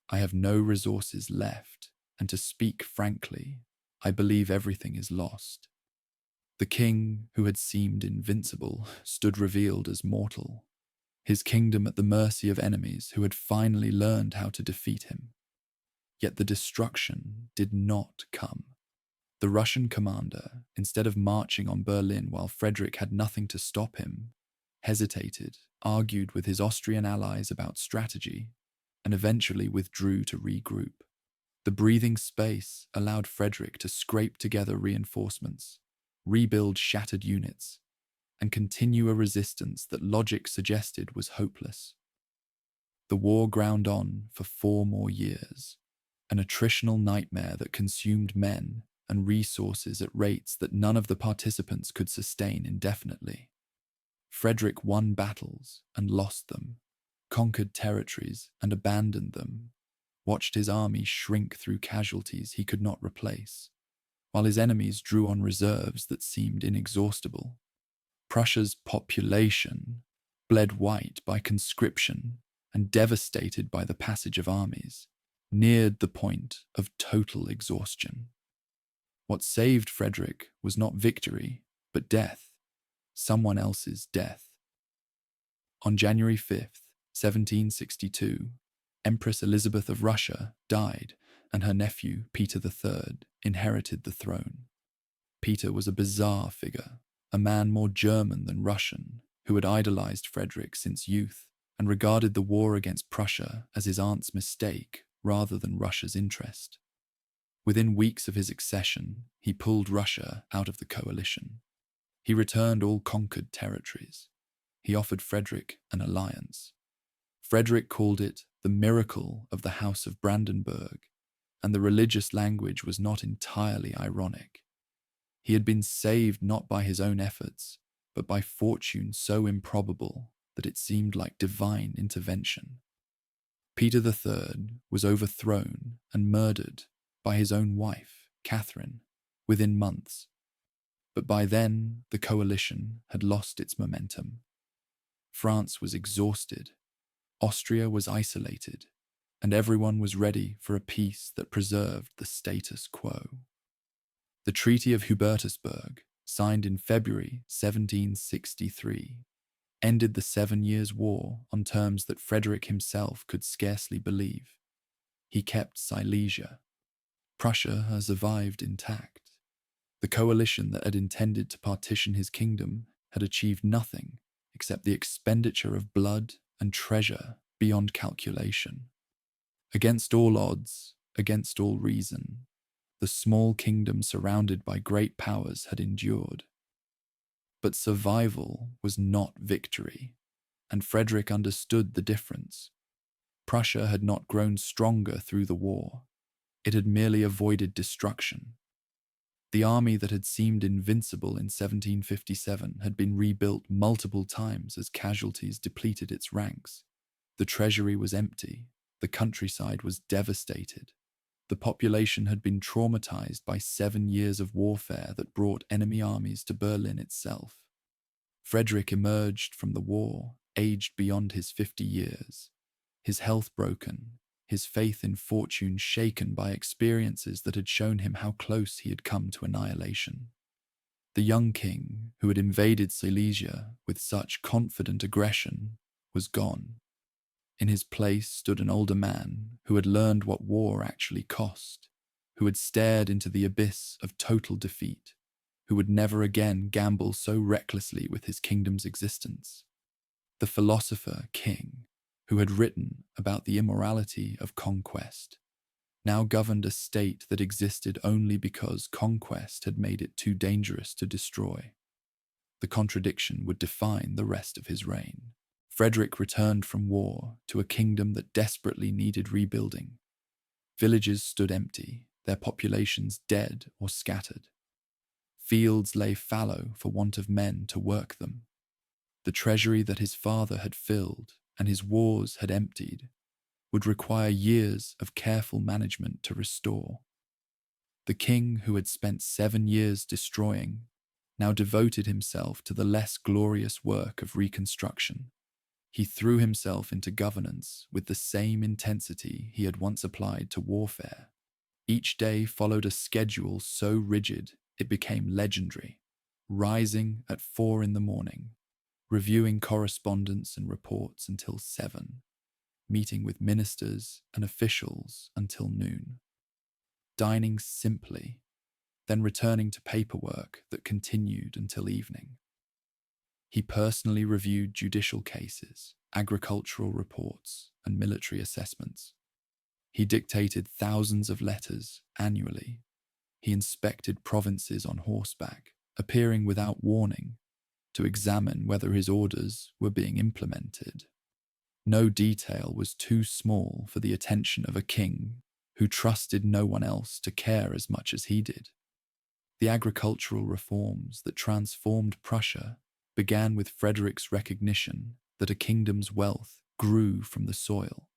"I have no resources left, and to speak frankly, I believe everything is lost." The king, who had seemed invincible, stood revealed as mortal, his kingdom at the mercy of enemies who had finally learned how to defeat him. Yet the destruction did not come. The Russian commander, instead of marching on Berlin while Frederick had nothing to stop him, hesitated, argued with his Austrian allies about strategy, and eventually withdrew to regroup. The breathing space allowed Frederick to scrape together reinforcements, rebuild shattered units, and continue a resistance that logic suggested was hopeless. The war ground on for 4 more years, an attritional nightmare that consumed men and resources at rates that none of the participants could sustain indefinitely. Frederick won battles and lost them, conquered territories and abandoned them, watched his army shrink through casualties he could not replace, while his enemies drew on reserves that seemed inexhaustible. Prussia's population, bled white by conscription and devastated by the passage of armies, neared the point of total exhaustion. What saved Frederick was not victory, but death, someone else's death. On January 5th, 1762, Empress Elizabeth of Russia died, and her nephew, Peter III, inherited the throne. Peter was a bizarre figure, a man more German than Russian, who had idolized Frederick since youth and regarded the war against Prussia as his aunt's mistake rather than Russia's interest. Within weeks of his accession, he pulled Russia out of the coalition. He returned all conquered territories. He offered Frederick an alliance. Frederick called it the miracle of the House of Brandenburg, and the religious language was not entirely ironic. He had been saved not by his own efforts, but by fortune so improbable that it seemed like divine intervention. Peter III was overthrown and murdered by his own wife, Catherine, within months. But by then, the coalition had lost its momentum. France was exhausted, Austria was isolated, and everyone was ready for a peace that preserved the status quo. The Treaty of Hubertusburg, signed in February 1763, ended the 7 Years' War on terms that Frederick himself could scarcely believe. He kept Silesia. Prussia had survived intact. The coalition that had intended to partition his kingdom had achieved nothing except the expenditure of blood and treasure beyond calculation. Against all odds, against all reason, the small kingdom surrounded by great powers had endured. But survival was not victory, and Frederick understood the difference. Prussia had not grown stronger through the war. It had merely avoided destruction. The army that had seemed invincible in 1757 had been rebuilt multiple times as casualties depleted its ranks. The treasury was empty, the countryside was devastated. The population had been traumatized by 7 years of warfare that brought enemy armies to Berlin itself. Frederick emerged from the war, aged beyond his 50 years, his health broken, his faith in fortune shaken by experiences that had shown him how close he had come to annihilation. The young king, who had invaded Silesia with such confident aggression, was gone. In his place stood an older man who had learned what war actually cost, who had stared into the abyss of total defeat, who would never again gamble so recklessly with his kingdom's existence. The philosopher king, who had written about the immorality of conquest, now governed a state that existed only because conquest had made it too dangerous to destroy. The contradiction would define the rest of his reign. Frederick returned from war to a kingdom that desperately needed rebuilding. Villages stood empty, their populations dead or scattered. Fields lay fallow for want of men to work them. The treasury that his father had filled and his wars had emptied would require years of careful management to restore. The king who had spent 7 years destroying now devoted himself to the less glorious work of reconstruction. He threw himself into governance with the same intensity he had once applied to warfare. Each day followed a schedule so rigid it became legendary, rising at 4 in the morning, reviewing correspondence and reports until 7, meeting with ministers and officials until noon, dining simply, then returning to paperwork that continued until evening. He personally reviewed judicial cases, agricultural reports, and military assessments. He dictated thousands of letters annually. He inspected provinces on horseback, appearing without warning, to examine whether his orders were being implemented. No detail was too small for the attention of a king who trusted no one else to care as much as he did. The agricultural reforms that transformed Prussia began with Frederick's recognition that a kingdom's wealth grew from the soil.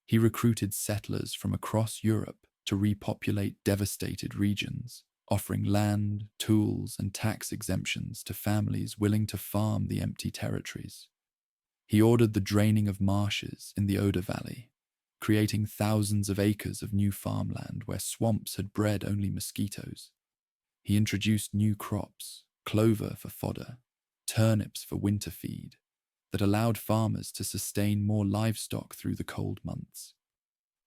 He recruited settlers from across Europe to repopulate devastated regions, offering land, tools, and tax exemptions to families willing to farm the empty territories. He ordered the draining of marshes in the Oder Valley, creating thousands of acres of new farmland where swamps had bred only mosquitoes. He introduced new crops, clover for fodder, turnips for winter feed, that allowed farmers to sustain more livestock through the cold months.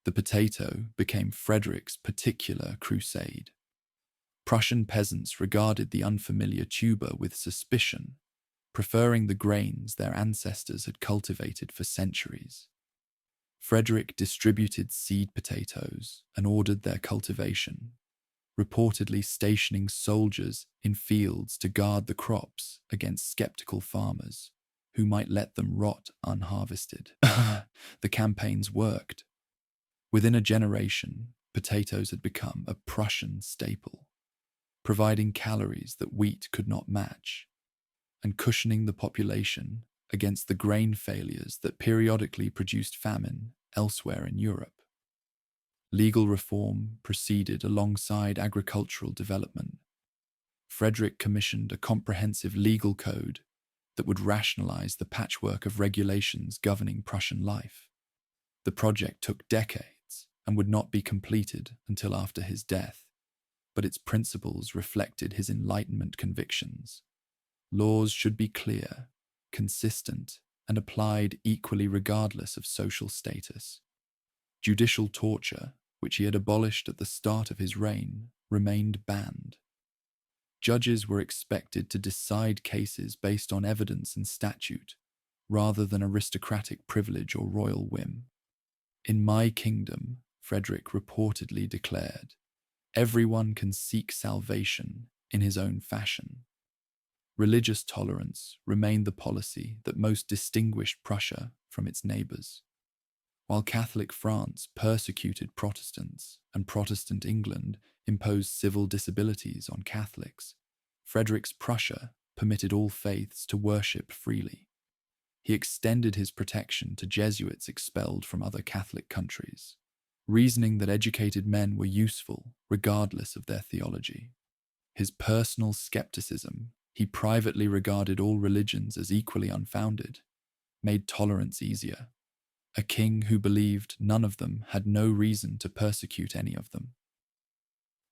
The potato became Frederick's particular crusade. Prussian peasants regarded the unfamiliar tuber with suspicion, preferring the grains their ancestors had cultivated for centuries. Frederick distributed seed potatoes and ordered their cultivation, reportedly stationing soldiers in fields to guard the crops against skeptical farmers who might let them rot unharvested. The campaigns worked. Within a generation, potatoes had become a Prussian staple, providing calories that wheat could not match, and cushioning the population against the grain failures that periodically produced famine elsewhere in Europe. Legal reform proceeded alongside agricultural development. Frederick commissioned a comprehensive legal code that would rationalize the patchwork of regulations governing Prussian life. The project took decades and would not be completed until after his death, but its principles reflected his Enlightenment convictions. Laws should be clear, consistent, and applied equally regardless of social status. Judicial torture, which he had abolished at the start of his reign, remained banned. Judges were expected to decide cases based on evidence and statute, rather than aristocratic privilege or royal whim. "In my kingdom," Frederick reportedly declared, "everyone can seek salvation in his own fashion." Religious tolerance remained the policy that most distinguished Prussia from its neighbours. While Catholic France persecuted Protestants and Protestant England imposed civil disabilities on Catholics, Frederick's Prussia permitted all faiths to worship freely. He extended his protection to Jesuits expelled from other Catholic countries, reasoning that educated men were useful regardless of their theology. His personal skepticism, he privately regarded all religions as equally unfounded, made tolerance easier. A king who believed none of them had no reason to persecute any of them.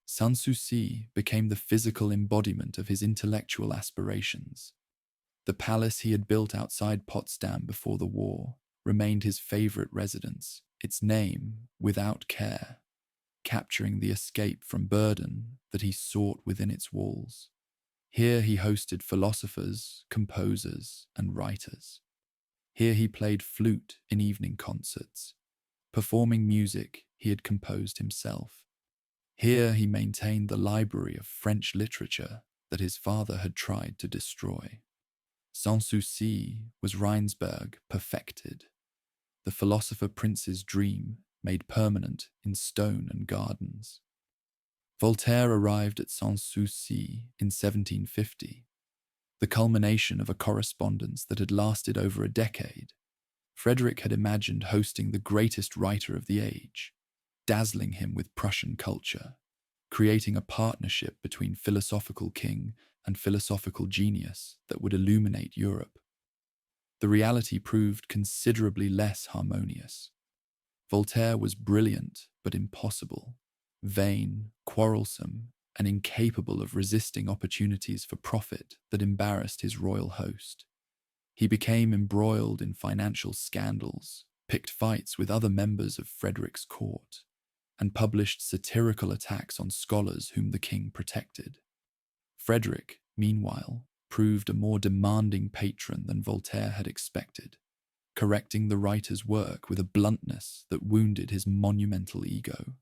Sanssouci became the physical embodiment of his intellectual aspirations. The palace he had built outside Potsdam before the war remained his favorite residence, its name, without care, capturing the escape from burden that he sought within its walls. Here he hosted philosophers, composers, and writers. Here he played flute in evening concerts, performing music he had composed himself. Here he maintained the library of French literature that his father had tried to destroy. Sanssouci was Rheinsberg perfected, the philosopher prince's dream made permanent in stone and gardens. Voltaire arrived at Sanssouci in 1750, the culmination of a correspondence that had lasted over a decade. Frederick had imagined hosting the greatest writer of the age, dazzling him with Prussian culture, creating a partnership between philosophical king and philosophical genius that would illuminate Europe. The reality proved considerably less harmonious. Voltaire was brilliant but impossible, vain, quarrelsome, and incapable of resisting opportunities for profit that embarrassed his royal host. He became embroiled in financial scandals, picked fights with other members of Frederick's court, and published satirical attacks on scholars whom the king protected. Frederick, meanwhile, proved a more demanding patron than Voltaire had expected, correcting the writer's work with a bluntness that wounded his monumental ego.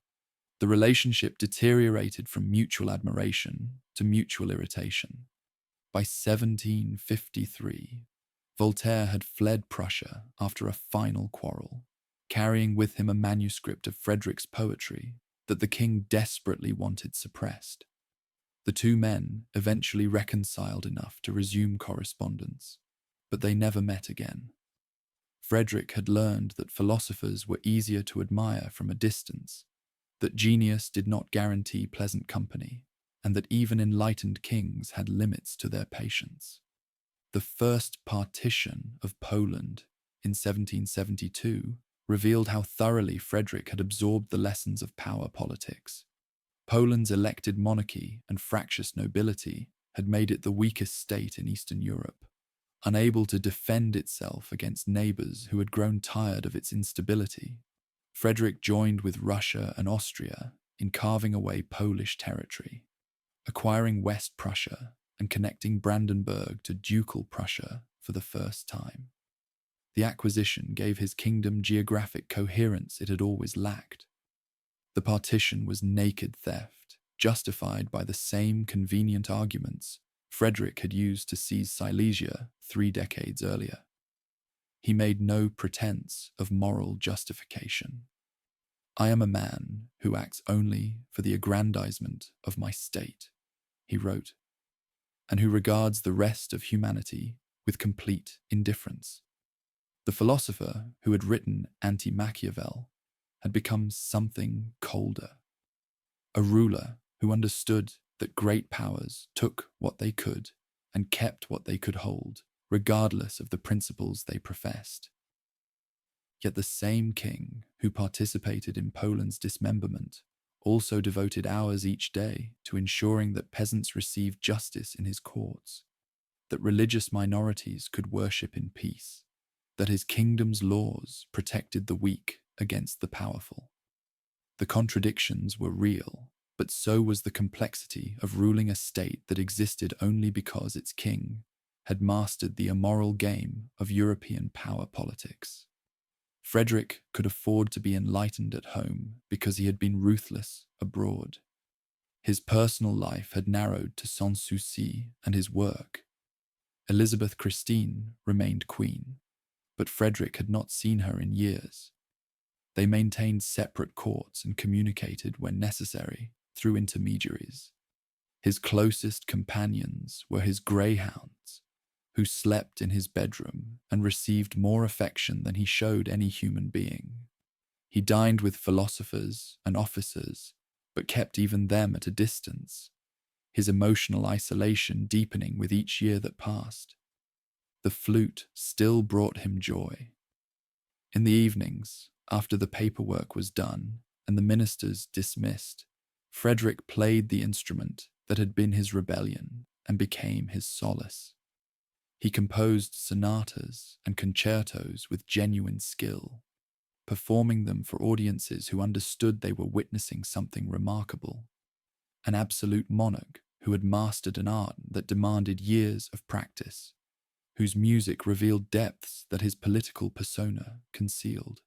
The relationship deteriorated from mutual admiration to mutual irritation. By 1753, Voltaire had fled Prussia after a final quarrel, carrying with him a manuscript of Frederick's poetry that the king desperately wanted suppressed. The two men eventually reconciled enough to resume correspondence, but they never met again. Frederick had learned that philosophers were easier to admire from a distance, that genius did not guarantee pleasant company, and that even enlightened kings had limits to their patience. The first partition of Poland in 1772 revealed how thoroughly Frederick had absorbed the lessons of power politics. Poland's elected monarchy and fractious nobility had made it the weakest state in Eastern Europe, unable to defend itself against neighbors who had grown tired of its instability. Frederick joined with Russia and Austria in carving away Polish territory, acquiring West Prussia and connecting Brandenburg to Ducal Prussia for the first time. The acquisition gave his kingdom geographic coherence it had always lacked. The partition was naked theft, justified by the same convenient arguments Frederick had used to seize Silesia 3 decades earlier. He made no pretense of moral justification. "I am a man who acts only for the aggrandizement of my state," he wrote, "and who regards the rest of humanity with complete indifference." The philosopher who had written Anti-Machiavel had become something colder, a ruler who understood that great powers took what they could and kept what they could hold, regardless of the principles they professed. Yet the same king who participated in Poland's dismemberment also devoted hours each day to ensuring that peasants received justice in his courts, that religious minorities could worship in peace, that his kingdom's laws protected the weak against the powerful. The contradictions were real, but so was the complexity of ruling a state that existed only because its king had mastered the immoral game of European power politics. Frederick could afford to be enlightened at home because he had been ruthless abroad. His personal life had narrowed to Sanssouci and his work. Elizabeth Christine remained queen, but Frederick had not seen her in years. They maintained separate courts and communicated when necessary through intermediaries. His closest companions were his greyhounds, who slept in his bedroom and received more affection than he showed any human being. He dined with philosophers and officers, but kept even them at a distance, his emotional isolation deepening with each year that passed. The flute still brought him joy. In the evenings, after the paperwork was done and the ministers dismissed, Frederick played the instrument that had been his rebellion and became his solace. He composed sonatas and concertos with genuine skill, performing them for audiences who understood they were witnessing something remarkable. An absolute monarch who had mastered an art that demanded years of practice, whose music revealed depths that his political persona concealed.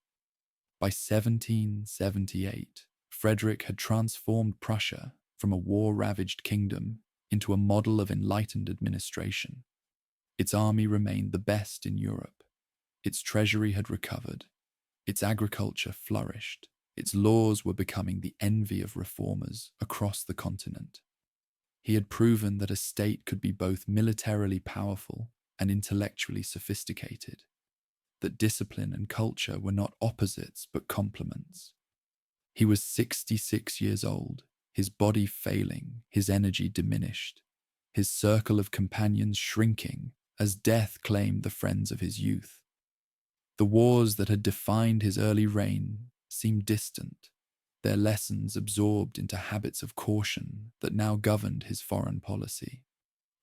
By 1778, Frederick had transformed Prussia from a war-ravaged kingdom into a model of enlightened administration. Its army remained the best in Europe. Its treasury had recovered. Its agriculture flourished. Its laws were becoming the envy of reformers across the continent. He had proven that a state could be both militarily powerful and intellectually sophisticated, that discipline and culture were not opposites but complements. He was 66 years old, his body failing, his energy diminished, his circle of companions shrinking as death claimed the friends of his youth. The wars that had defined his early reign seemed distant, their lessons absorbed into habits of caution that now governed his foreign policy.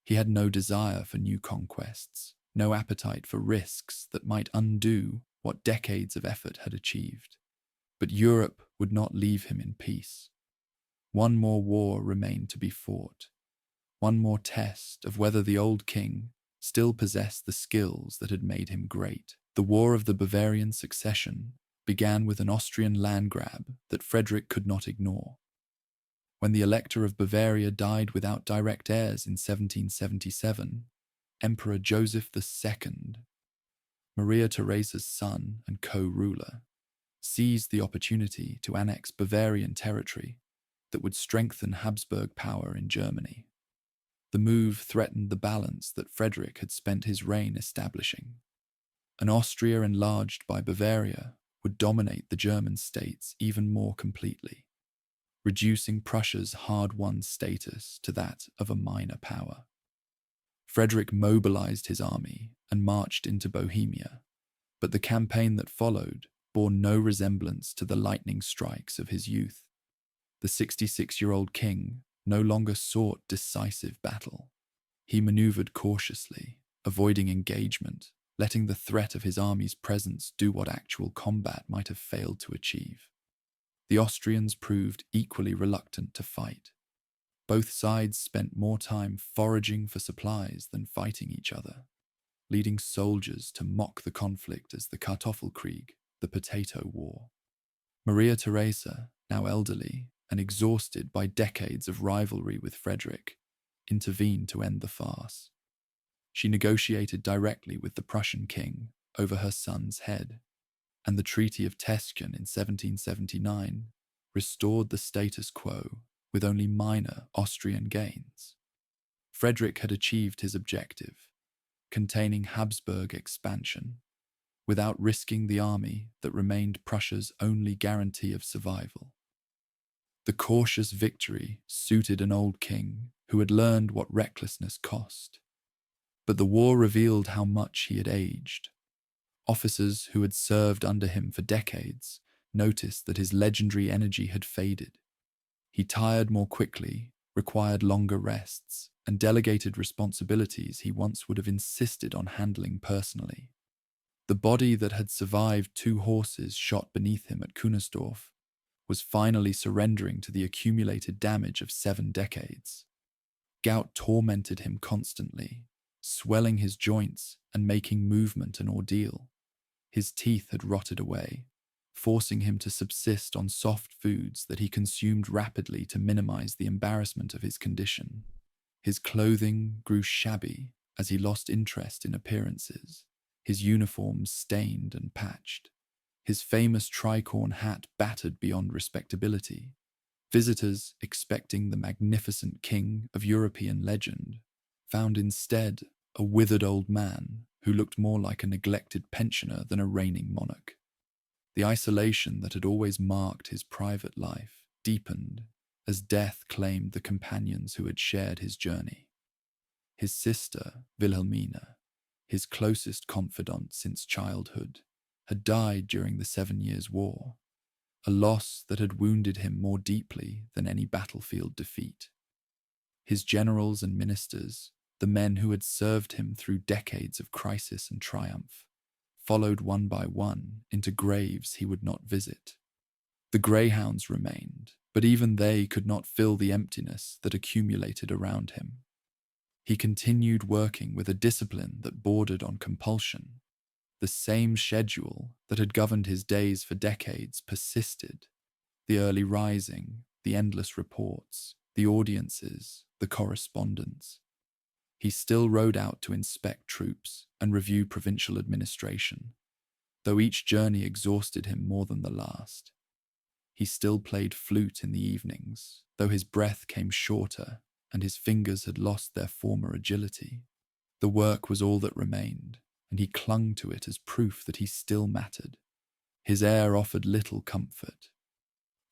He had no desire for new conquests, no appetite for risks that might undo what decades of effort had achieved. But Europe would not leave him in peace. One more war remained to be fought, one more test of whether the old king still possessed the skills that had made him great. The War of the Bavarian Succession began with an Austrian land grab that Frederick could not ignore. When the Elector of Bavaria died without direct heirs in 1777, Emperor Joseph II, Maria Theresa's son and co-ruler, seized the opportunity to annex Bavarian territory that would strengthen Habsburg power in Germany. The move threatened the balance that Frederick had spent his reign establishing. An Austria enlarged by Bavaria would dominate the German states even more completely, reducing Prussia's hard-won status to that of a minor power. Frederick mobilized his army and marched into Bohemia, but the campaign that followed bore no resemblance to the lightning strikes of his youth. The 66-year-old king no longer sought decisive battle. He maneuvered cautiously, avoiding engagement, letting the threat of his army's presence do what actual combat might have failed to achieve. The Austrians proved equally reluctant to fight. Both sides spent more time foraging for supplies than fighting each other, leading soldiers to mock the conflict as the Kartoffelkrieg, the Potato War. Maria Theresa, now elderly and exhausted by decades of rivalry with Frederick, intervened to end the farce. She negotiated directly with the Prussian king over her son's head, and the Treaty of Teschen in 1779 restored the status quo with only minor Austrian gains. Frederick had achieved his objective, containing Habsburg expansion, without risking the army that remained Prussia's only guarantee of survival. The cautious victory suited an old king who had learned what recklessness cost. But the war revealed how much he had aged. Officers who had served under him for decades noticed that his legendary energy had faded. He tired more quickly, required longer rests, and delegated responsibilities he once would have insisted on handling personally. The body that had survived 2 horses shot beneath him at Kunersdorf was finally surrendering to the accumulated damage of 7 decades. Gout tormented him constantly, swelling his joints and making movement an ordeal. His teeth had rotted away, forcing him to subsist on soft foods that he consumed rapidly to minimize the embarrassment of his condition. His clothing grew shabby as he lost interest in appearances, his uniforms stained and patched, his famous tricorn hat battered beyond respectability. Visitors expecting the magnificent king of European legend found instead a withered old man who looked more like a neglected pensioner than a reigning monarch. The isolation that had always marked his private life deepened as death claimed the companions who had shared his journey. His sister, Wilhelmina, his closest confidant since childhood, had died during the 7 Years' War, a loss that had wounded him more deeply than any battlefield defeat. His generals and ministers, the men who had served him through decades of crisis and triumph, followed one by one into graves he would not visit. The greyhounds remained, but even they could not fill the emptiness that accumulated around him. He continued working with a discipline that bordered on compulsion. The same schedule that had governed his days for decades persisted. The early rising, the endless reports, the audiences, the correspondence. He still rode out to inspect troops and review provincial administration, though each journey exhausted him more than the last. He still played flute in the evenings, though his breath came shorter and his fingers had lost their former agility. The work was all that remained, and he clung to it as proof that he still mattered. His heir offered little comfort.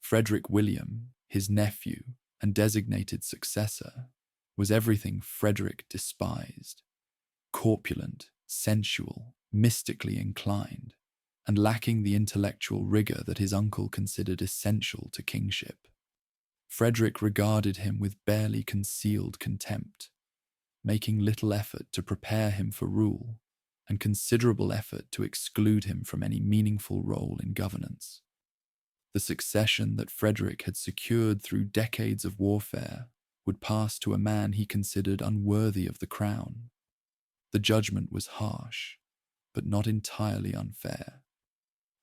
Frederick William, his nephew and designated successor, was everything Frederick despised. Corpulent, sensual, mystically inclined, and lacking the intellectual rigor that his uncle considered essential to kingship. Frederick regarded him with barely concealed contempt, making little effort to prepare him for rule and considerable effort to exclude him from any meaningful role in governance. The succession that Frederick had secured through decades of warfare would pass to a man he considered unworthy of the crown. The judgment was harsh, but not entirely unfair.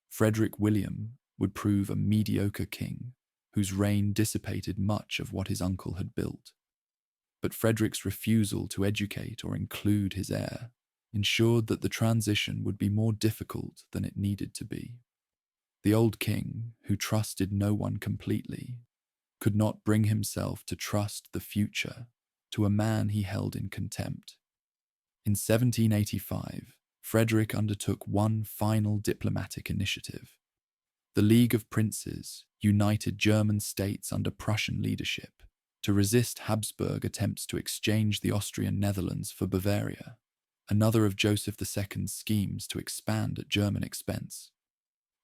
Frederick William would prove a mediocre king whose reign dissipated much of what his uncle had built. But Frederick's refusal to educate or include his heir ensured that the transition would be more difficult than it needed to be. The old king, who trusted no one completely, could not bring himself to trust the future to a man he held in contempt. In 1785, Frederick undertook one final diplomatic initiative. The League of Princes united German states under Prussian leadership to resist Habsburg attempts to exchange the Austrian Netherlands for Bavaria, another of Joseph II's schemes to expand at German expense.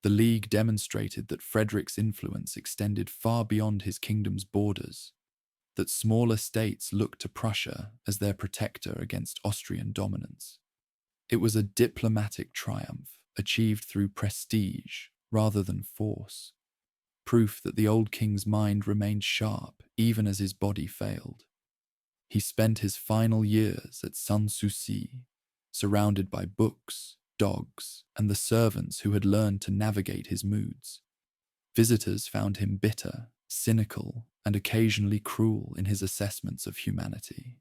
The League demonstrated that Frederick's influence extended far beyond his kingdom's borders, that smaller states looked to Prussia as their protector against Austrian dominance. It was a diplomatic triumph achieved through prestige rather than force, proof that the old king's mind remained sharp even as his body failed. He spent his final years at Sanssouci, surrounded by books, dogs, and the servants who had learned to navigate his moods. Visitors found him bitter, cynical, and occasionally cruel in his assessments of humanity.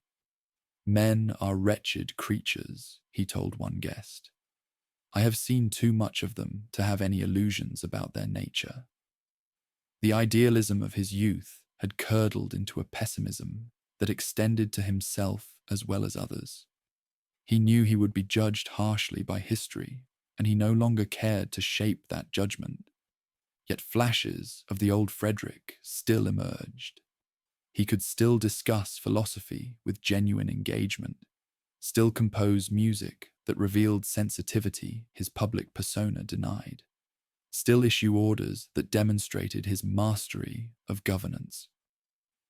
"Men are wretched creatures," he told one guest. "I have seen too much of them to have any illusions about their nature." The idealism of his youth had curdled into a pessimism that extended to himself as well as others. He knew he would be judged harshly by history, and he no longer cared to shape that judgment. Yet flashes of the old Frederick still emerged. He could still discuss philosophy with genuine engagement, still compose music that revealed sensitivity his public persona denied, still issue orders that demonstrated his mastery of governance.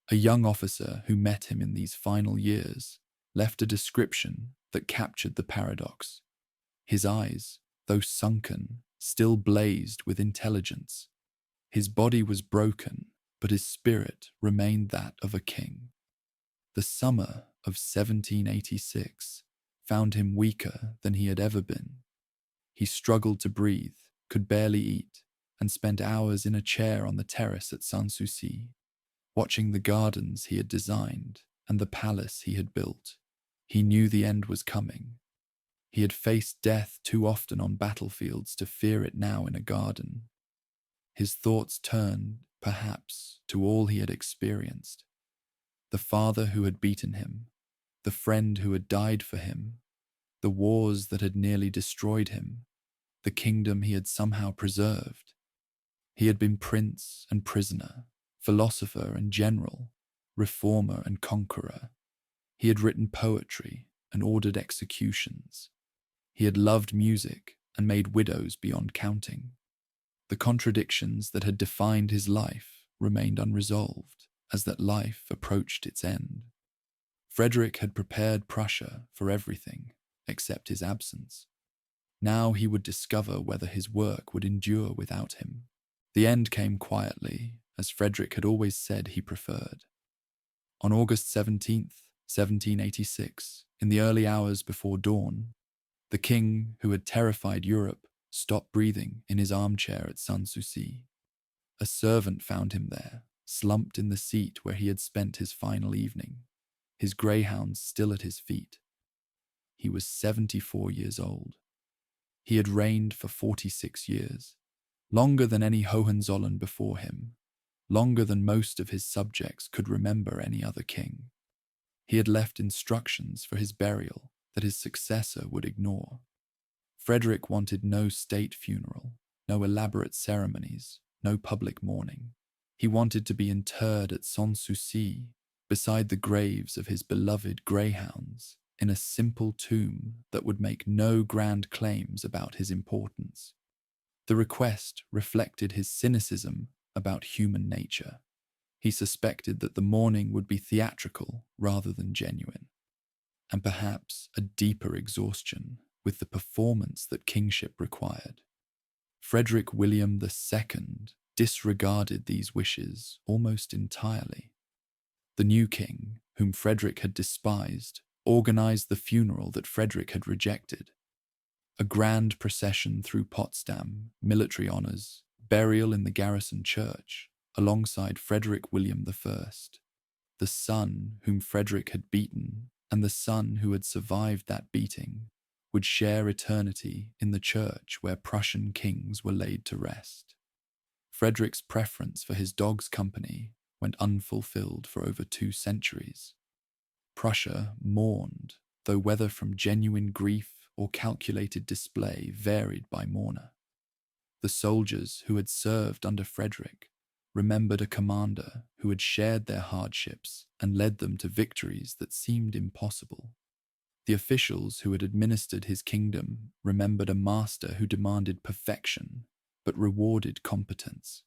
A young officer who met him in these final years left a description that captured the paradox. His eyes, though sunken, still blazed with intelligence. His body was broken, but his spirit remained that of a king. The summer of 1786 found him weaker than he had ever been. He struggled to breathe, could barely eat, and spent hours in a chair on the terrace at Sanssouci, watching the gardens he had designed and the palace he had built. He knew the end was coming. He had faced death too often on battlefields to fear it now in a garden. His thoughts turned, perhaps, to all he had experienced. The father who had beaten him, the the friend who had died for him, the wars that had nearly destroyed him, the kingdom he had somehow preserved. He had been prince and prisoner, philosopher and general, reformer and conqueror. He had written poetry and ordered executions. He had loved music and made widows beyond counting. The contradictions that had defined his life remained unresolved as that life approached its end. Frederick had prepared Prussia for everything except his absence. Now he would discover whether his work would endure without him. The end came quietly, as Frederick had always said he preferred. On August 17th, 1786, in the early hours before dawn, the king, who had terrified Europe, stopped breathing in his armchair at Sanssouci. A servant found him there, slumped in the seat where he had spent his final evening, his greyhounds still at his feet. He was 74 years old. He had reigned for 46 years, longer than any Hohenzollern before him, longer than most of his subjects could remember any other king. He had left instructions for his burial that his successor would ignore. Frederick wanted no state funeral, no elaborate ceremonies, no public mourning. He wanted to be interred at Sanssouci, beside the graves of his beloved greyhounds, in a simple tomb that would make no grand claims about his importance. The request reflected his cynicism about human nature. He suspected that the mourning would be theatrical rather than genuine, and perhaps a deeper exhaustion with the performance that kingship required. Frederick William II disregarded these wishes almost entirely. The new king, whom Frederick had despised, organized the funeral that Frederick had rejected. A grand procession through Potsdam, military honors, burial in the garrison church, alongside Frederick William I, the son whom Frederick had beaten and the son who had survived that beating, would share eternity in the church where Prussian kings were laid to rest. Frederick's preference for his dog's company went unfulfilled for over 2 centuries. Prussia mourned, though whether from genuine grief or calculated display varied by mourner. The soldiers who had served under Frederick remembered a commander who had shared their hardships and led them to victories that seemed impossible. The officials who had administered his kingdom remembered a master who demanded perfection but rewarded competence.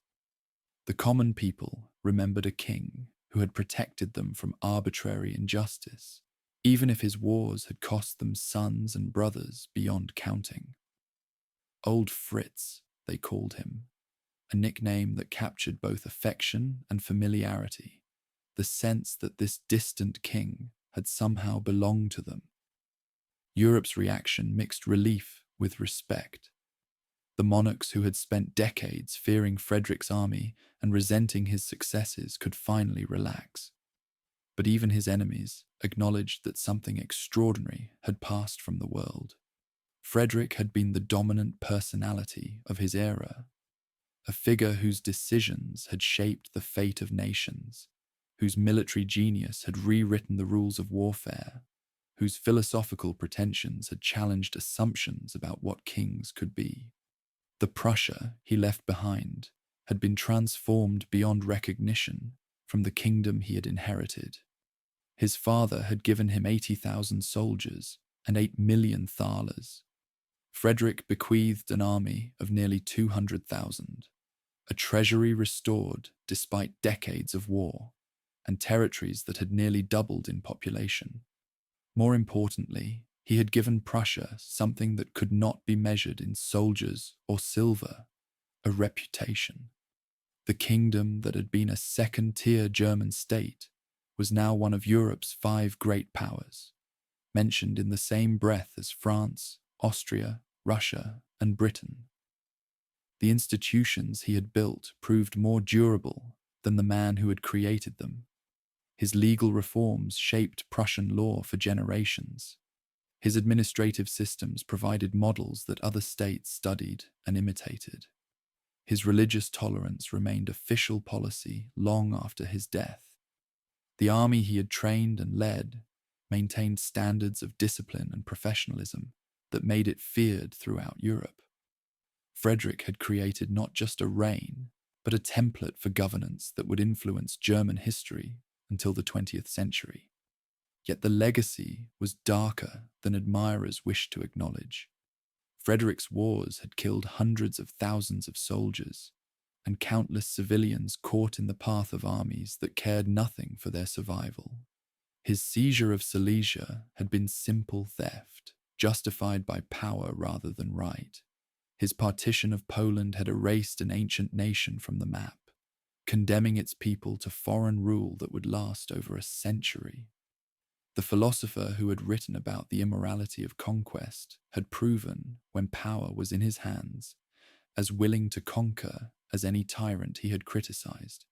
The common people remembered a king who had protected them from arbitrary injustice, even if his wars had cost them sons and brothers beyond counting. Old Fritz, they called him, a nickname that captured both affection and familiarity, the sense that this distant king had somehow belonged to them. Europe's reaction mixed relief with respect. The monarchs who had spent decades fearing Frederick's army and resenting his successes could finally relax. But even his enemies acknowledged that something extraordinary had passed from the world. Frederick had been the dominant personality of his era, a figure whose decisions had shaped the fate of nations, whose military genius had rewritten the rules of warfare, whose philosophical pretensions had challenged assumptions about what kings could be. The Prussia he left behind had been transformed beyond recognition from the kingdom he had inherited. His father had given him 80,000 soldiers and 8 million thalers. Frederick bequeathed an army of nearly 200,000, a treasury restored despite decades of war, and territories that had nearly doubled in population. More importantly, he had given Prussia something that could not be measured in soldiers or silver, a reputation. The kingdom that had been a second-tier German state was now one of Europe's 5 great powers, mentioned in the same breath as France, Austria, Russia, and Britain. The institutions he had built proved more durable than the man who had created them. His legal reforms shaped Prussian law for generations. His administrative systems provided models that other states studied and imitated. His religious tolerance remained official policy long after his death. The army he had trained and led maintained standards of discipline and professionalism that made it feared throughout Europe. Frederick had created not just a reign, but a template for governance that would influence German history until the 20th century. Yet the legacy was darker than admirers wished to acknowledge. Frederick's wars had killed hundreds of thousands of soldiers and countless civilians caught in the path of armies that cared nothing for their survival. His seizure of Silesia had been simple theft, justified by power rather than right. His partition of Poland had erased an ancient nation from the map, condemning its people to foreign rule that would last over a century. The philosopher who had written about the immorality of conquest had proven, when power was in his hands, as willing to conquer as any tyrant he had criticized.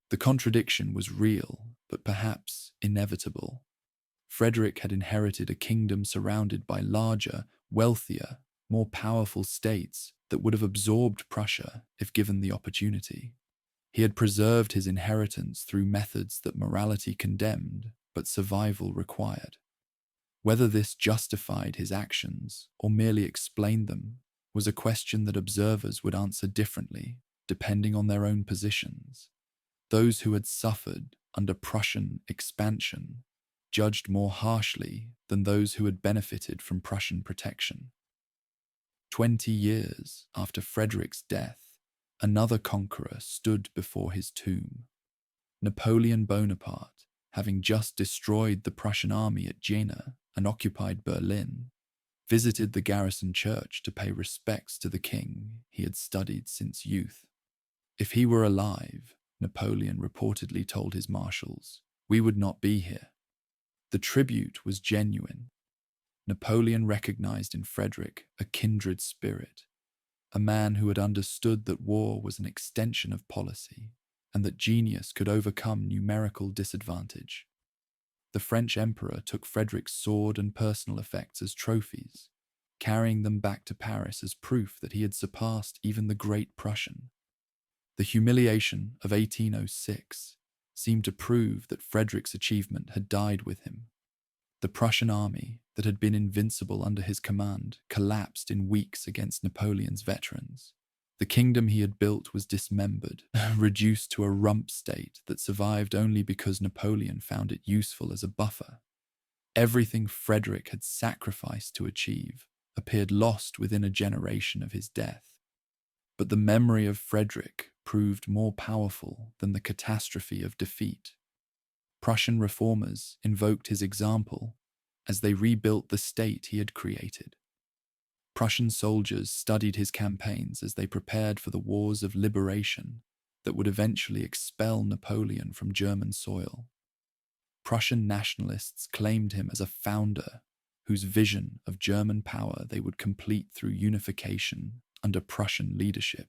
The contradiction was real, but perhaps inevitable. Frederick had inherited a kingdom surrounded by larger, wealthier, more powerful states that would have absorbed Prussia if given the opportunity. He had preserved his inheritance through methods that morality condemned, but survival required. Whether this justified his actions or merely explained them was a question that observers would answer differently, depending on their own positions. Those who had suffered under Prussian expansion judged more harshly than those who had benefited from Prussian protection. 20 years after Frederick's death, another conqueror stood before his tomb. Napoleon Bonaparte, having just destroyed the Prussian army at Jena and occupied Berlin, visited the garrison church to pay respects to the king he had studied since youth. If he were alive, Napoleon reportedly told his marshals, we would not be here. The tribute was genuine. Napoleon recognized in Frederick a kindred spirit, a man who had understood that war was an extension of policy and that genius could overcome numerical disadvantage. The French emperor took Frederick's sword and personal effects as trophies, carrying them back to Paris as proof that he had surpassed even the great Prussian. The humiliation of 1806 seemed to prove that Frederick's achievement had died with him. The Prussian army that had been invincible under his command collapsed in weeks against Napoleon's veterans. The kingdom he had built was dismembered, reduced to a rump state that survived only because Napoleon found it useful as a buffer. Everything Frederick had sacrificed to achieve appeared lost within a generation of his death. But the memory of Frederick proved more powerful than the catastrophe of defeat. Prussian reformers invoked his example as they rebuilt the state he had created. Prussian soldiers studied his campaigns as they prepared for the wars of liberation that would eventually expel Napoleon from German soil. Prussian nationalists claimed him as a founder whose vision of German power they would complete through unification under Prussian leadership.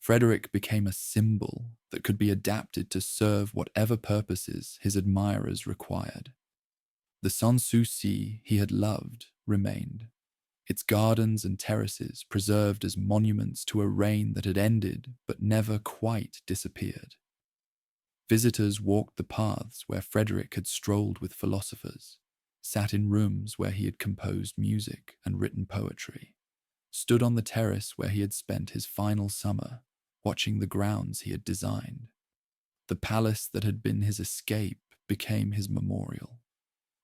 Frederick became a symbol that could be adapted to serve whatever purposes his admirers required. The Sanssouci he had loved remained, its gardens and terraces preserved as monuments to a reign that had ended but never quite disappeared. Visitors walked the paths where Frederick had strolled with philosophers, sat in rooms where he had composed music and written poetry, stood on the terrace where he had spent his final summer, watching the grounds he had designed. The palace that had been his escape became his memorial,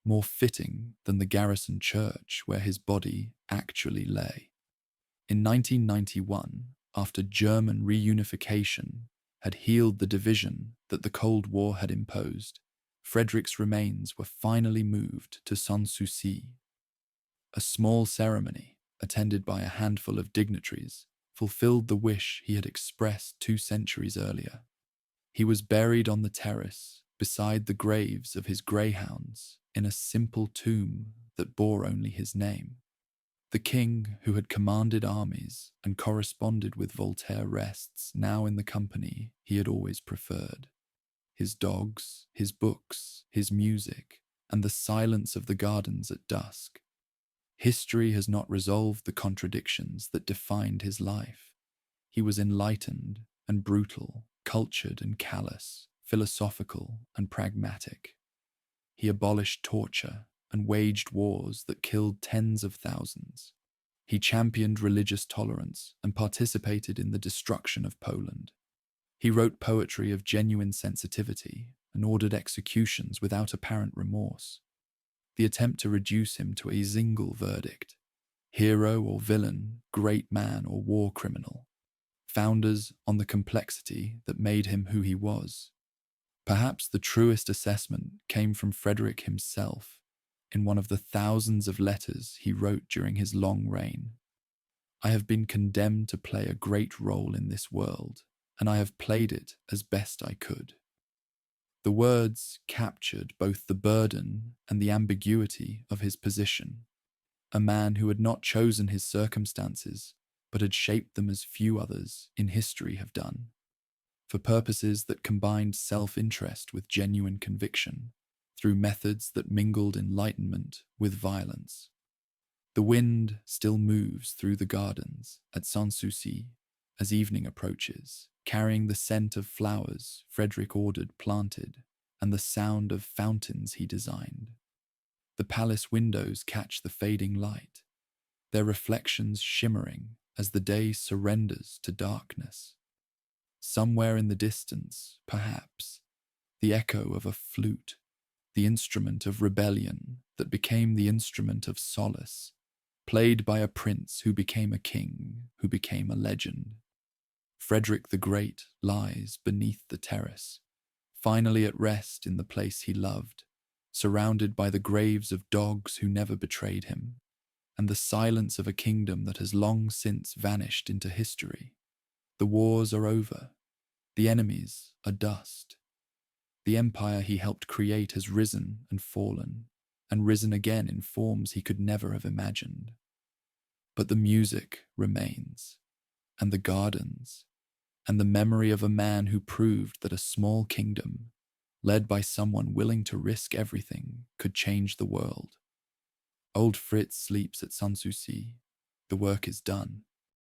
more fitting than the garrison church where his body actually lay. In 1991, after German reunification had healed the division that the Cold War had imposed, Frederick's remains were finally moved to Sanssouci. A small ceremony, attended by a handful of dignitaries, fulfilled the wish he had expressed 2 centuries earlier. He was buried on the terrace beside the graves of his greyhounds in a simple tomb that bore only his name. The king who had commanded armies and corresponded with Voltaire rests now in the company he had always preferred. His dogs, his books, his music, and the silence of the gardens at dusk. History has not resolved the contradictions that defined his life. He was enlightened and brutal, cultured and callous, philosophical and pragmatic. He abolished torture and waged wars that killed tens of thousands. He championed religious tolerance and participated in the destruction of Poland. He wrote poetry of genuine sensitivity and ordered executions without apparent remorse. The attempt to reduce him to a single verdict, hero or villain, great man or war criminal, founders on the complexity that made him who he was. Perhaps the truest assessment came from Frederick himself in one of the thousands of letters he wrote during his long reign. I have been condemned to play a great role in this world, and I have played it as best I could. The words captured both the burden and the ambiguity of his position. A man who had not chosen his circumstances, but had shaped them as few others in history have done, for purposes that combined self-interest with genuine conviction, through methods that mingled enlightenment with violence. The wind still moves through the gardens at Sanssouci as evening approaches, carrying the scent of flowers Frederick ordered planted and the sound of fountains he designed. The palace windows catch the fading light, their reflections shimmering as the day surrenders to darkness. Somewhere in the distance, perhaps, the echo of a flute, the instrument of rebellion that became the instrument of solace, played by a prince who became a king, who became a legend. Frederick the Great lies beneath the terrace, finally at rest in the place he loved, surrounded by the graves of dogs who never betrayed him, and the silence of a kingdom that has long since vanished into history. The wars are over. The enemies are dust. The empire he helped create has risen and risen again in forms he could never have imagined. But the music remains, and the gardens, and the memory of a man who proved that a small kingdom, led by someone willing to risk everything, could change the world. Old Fritz sleeps at Sanssouci. The work is done.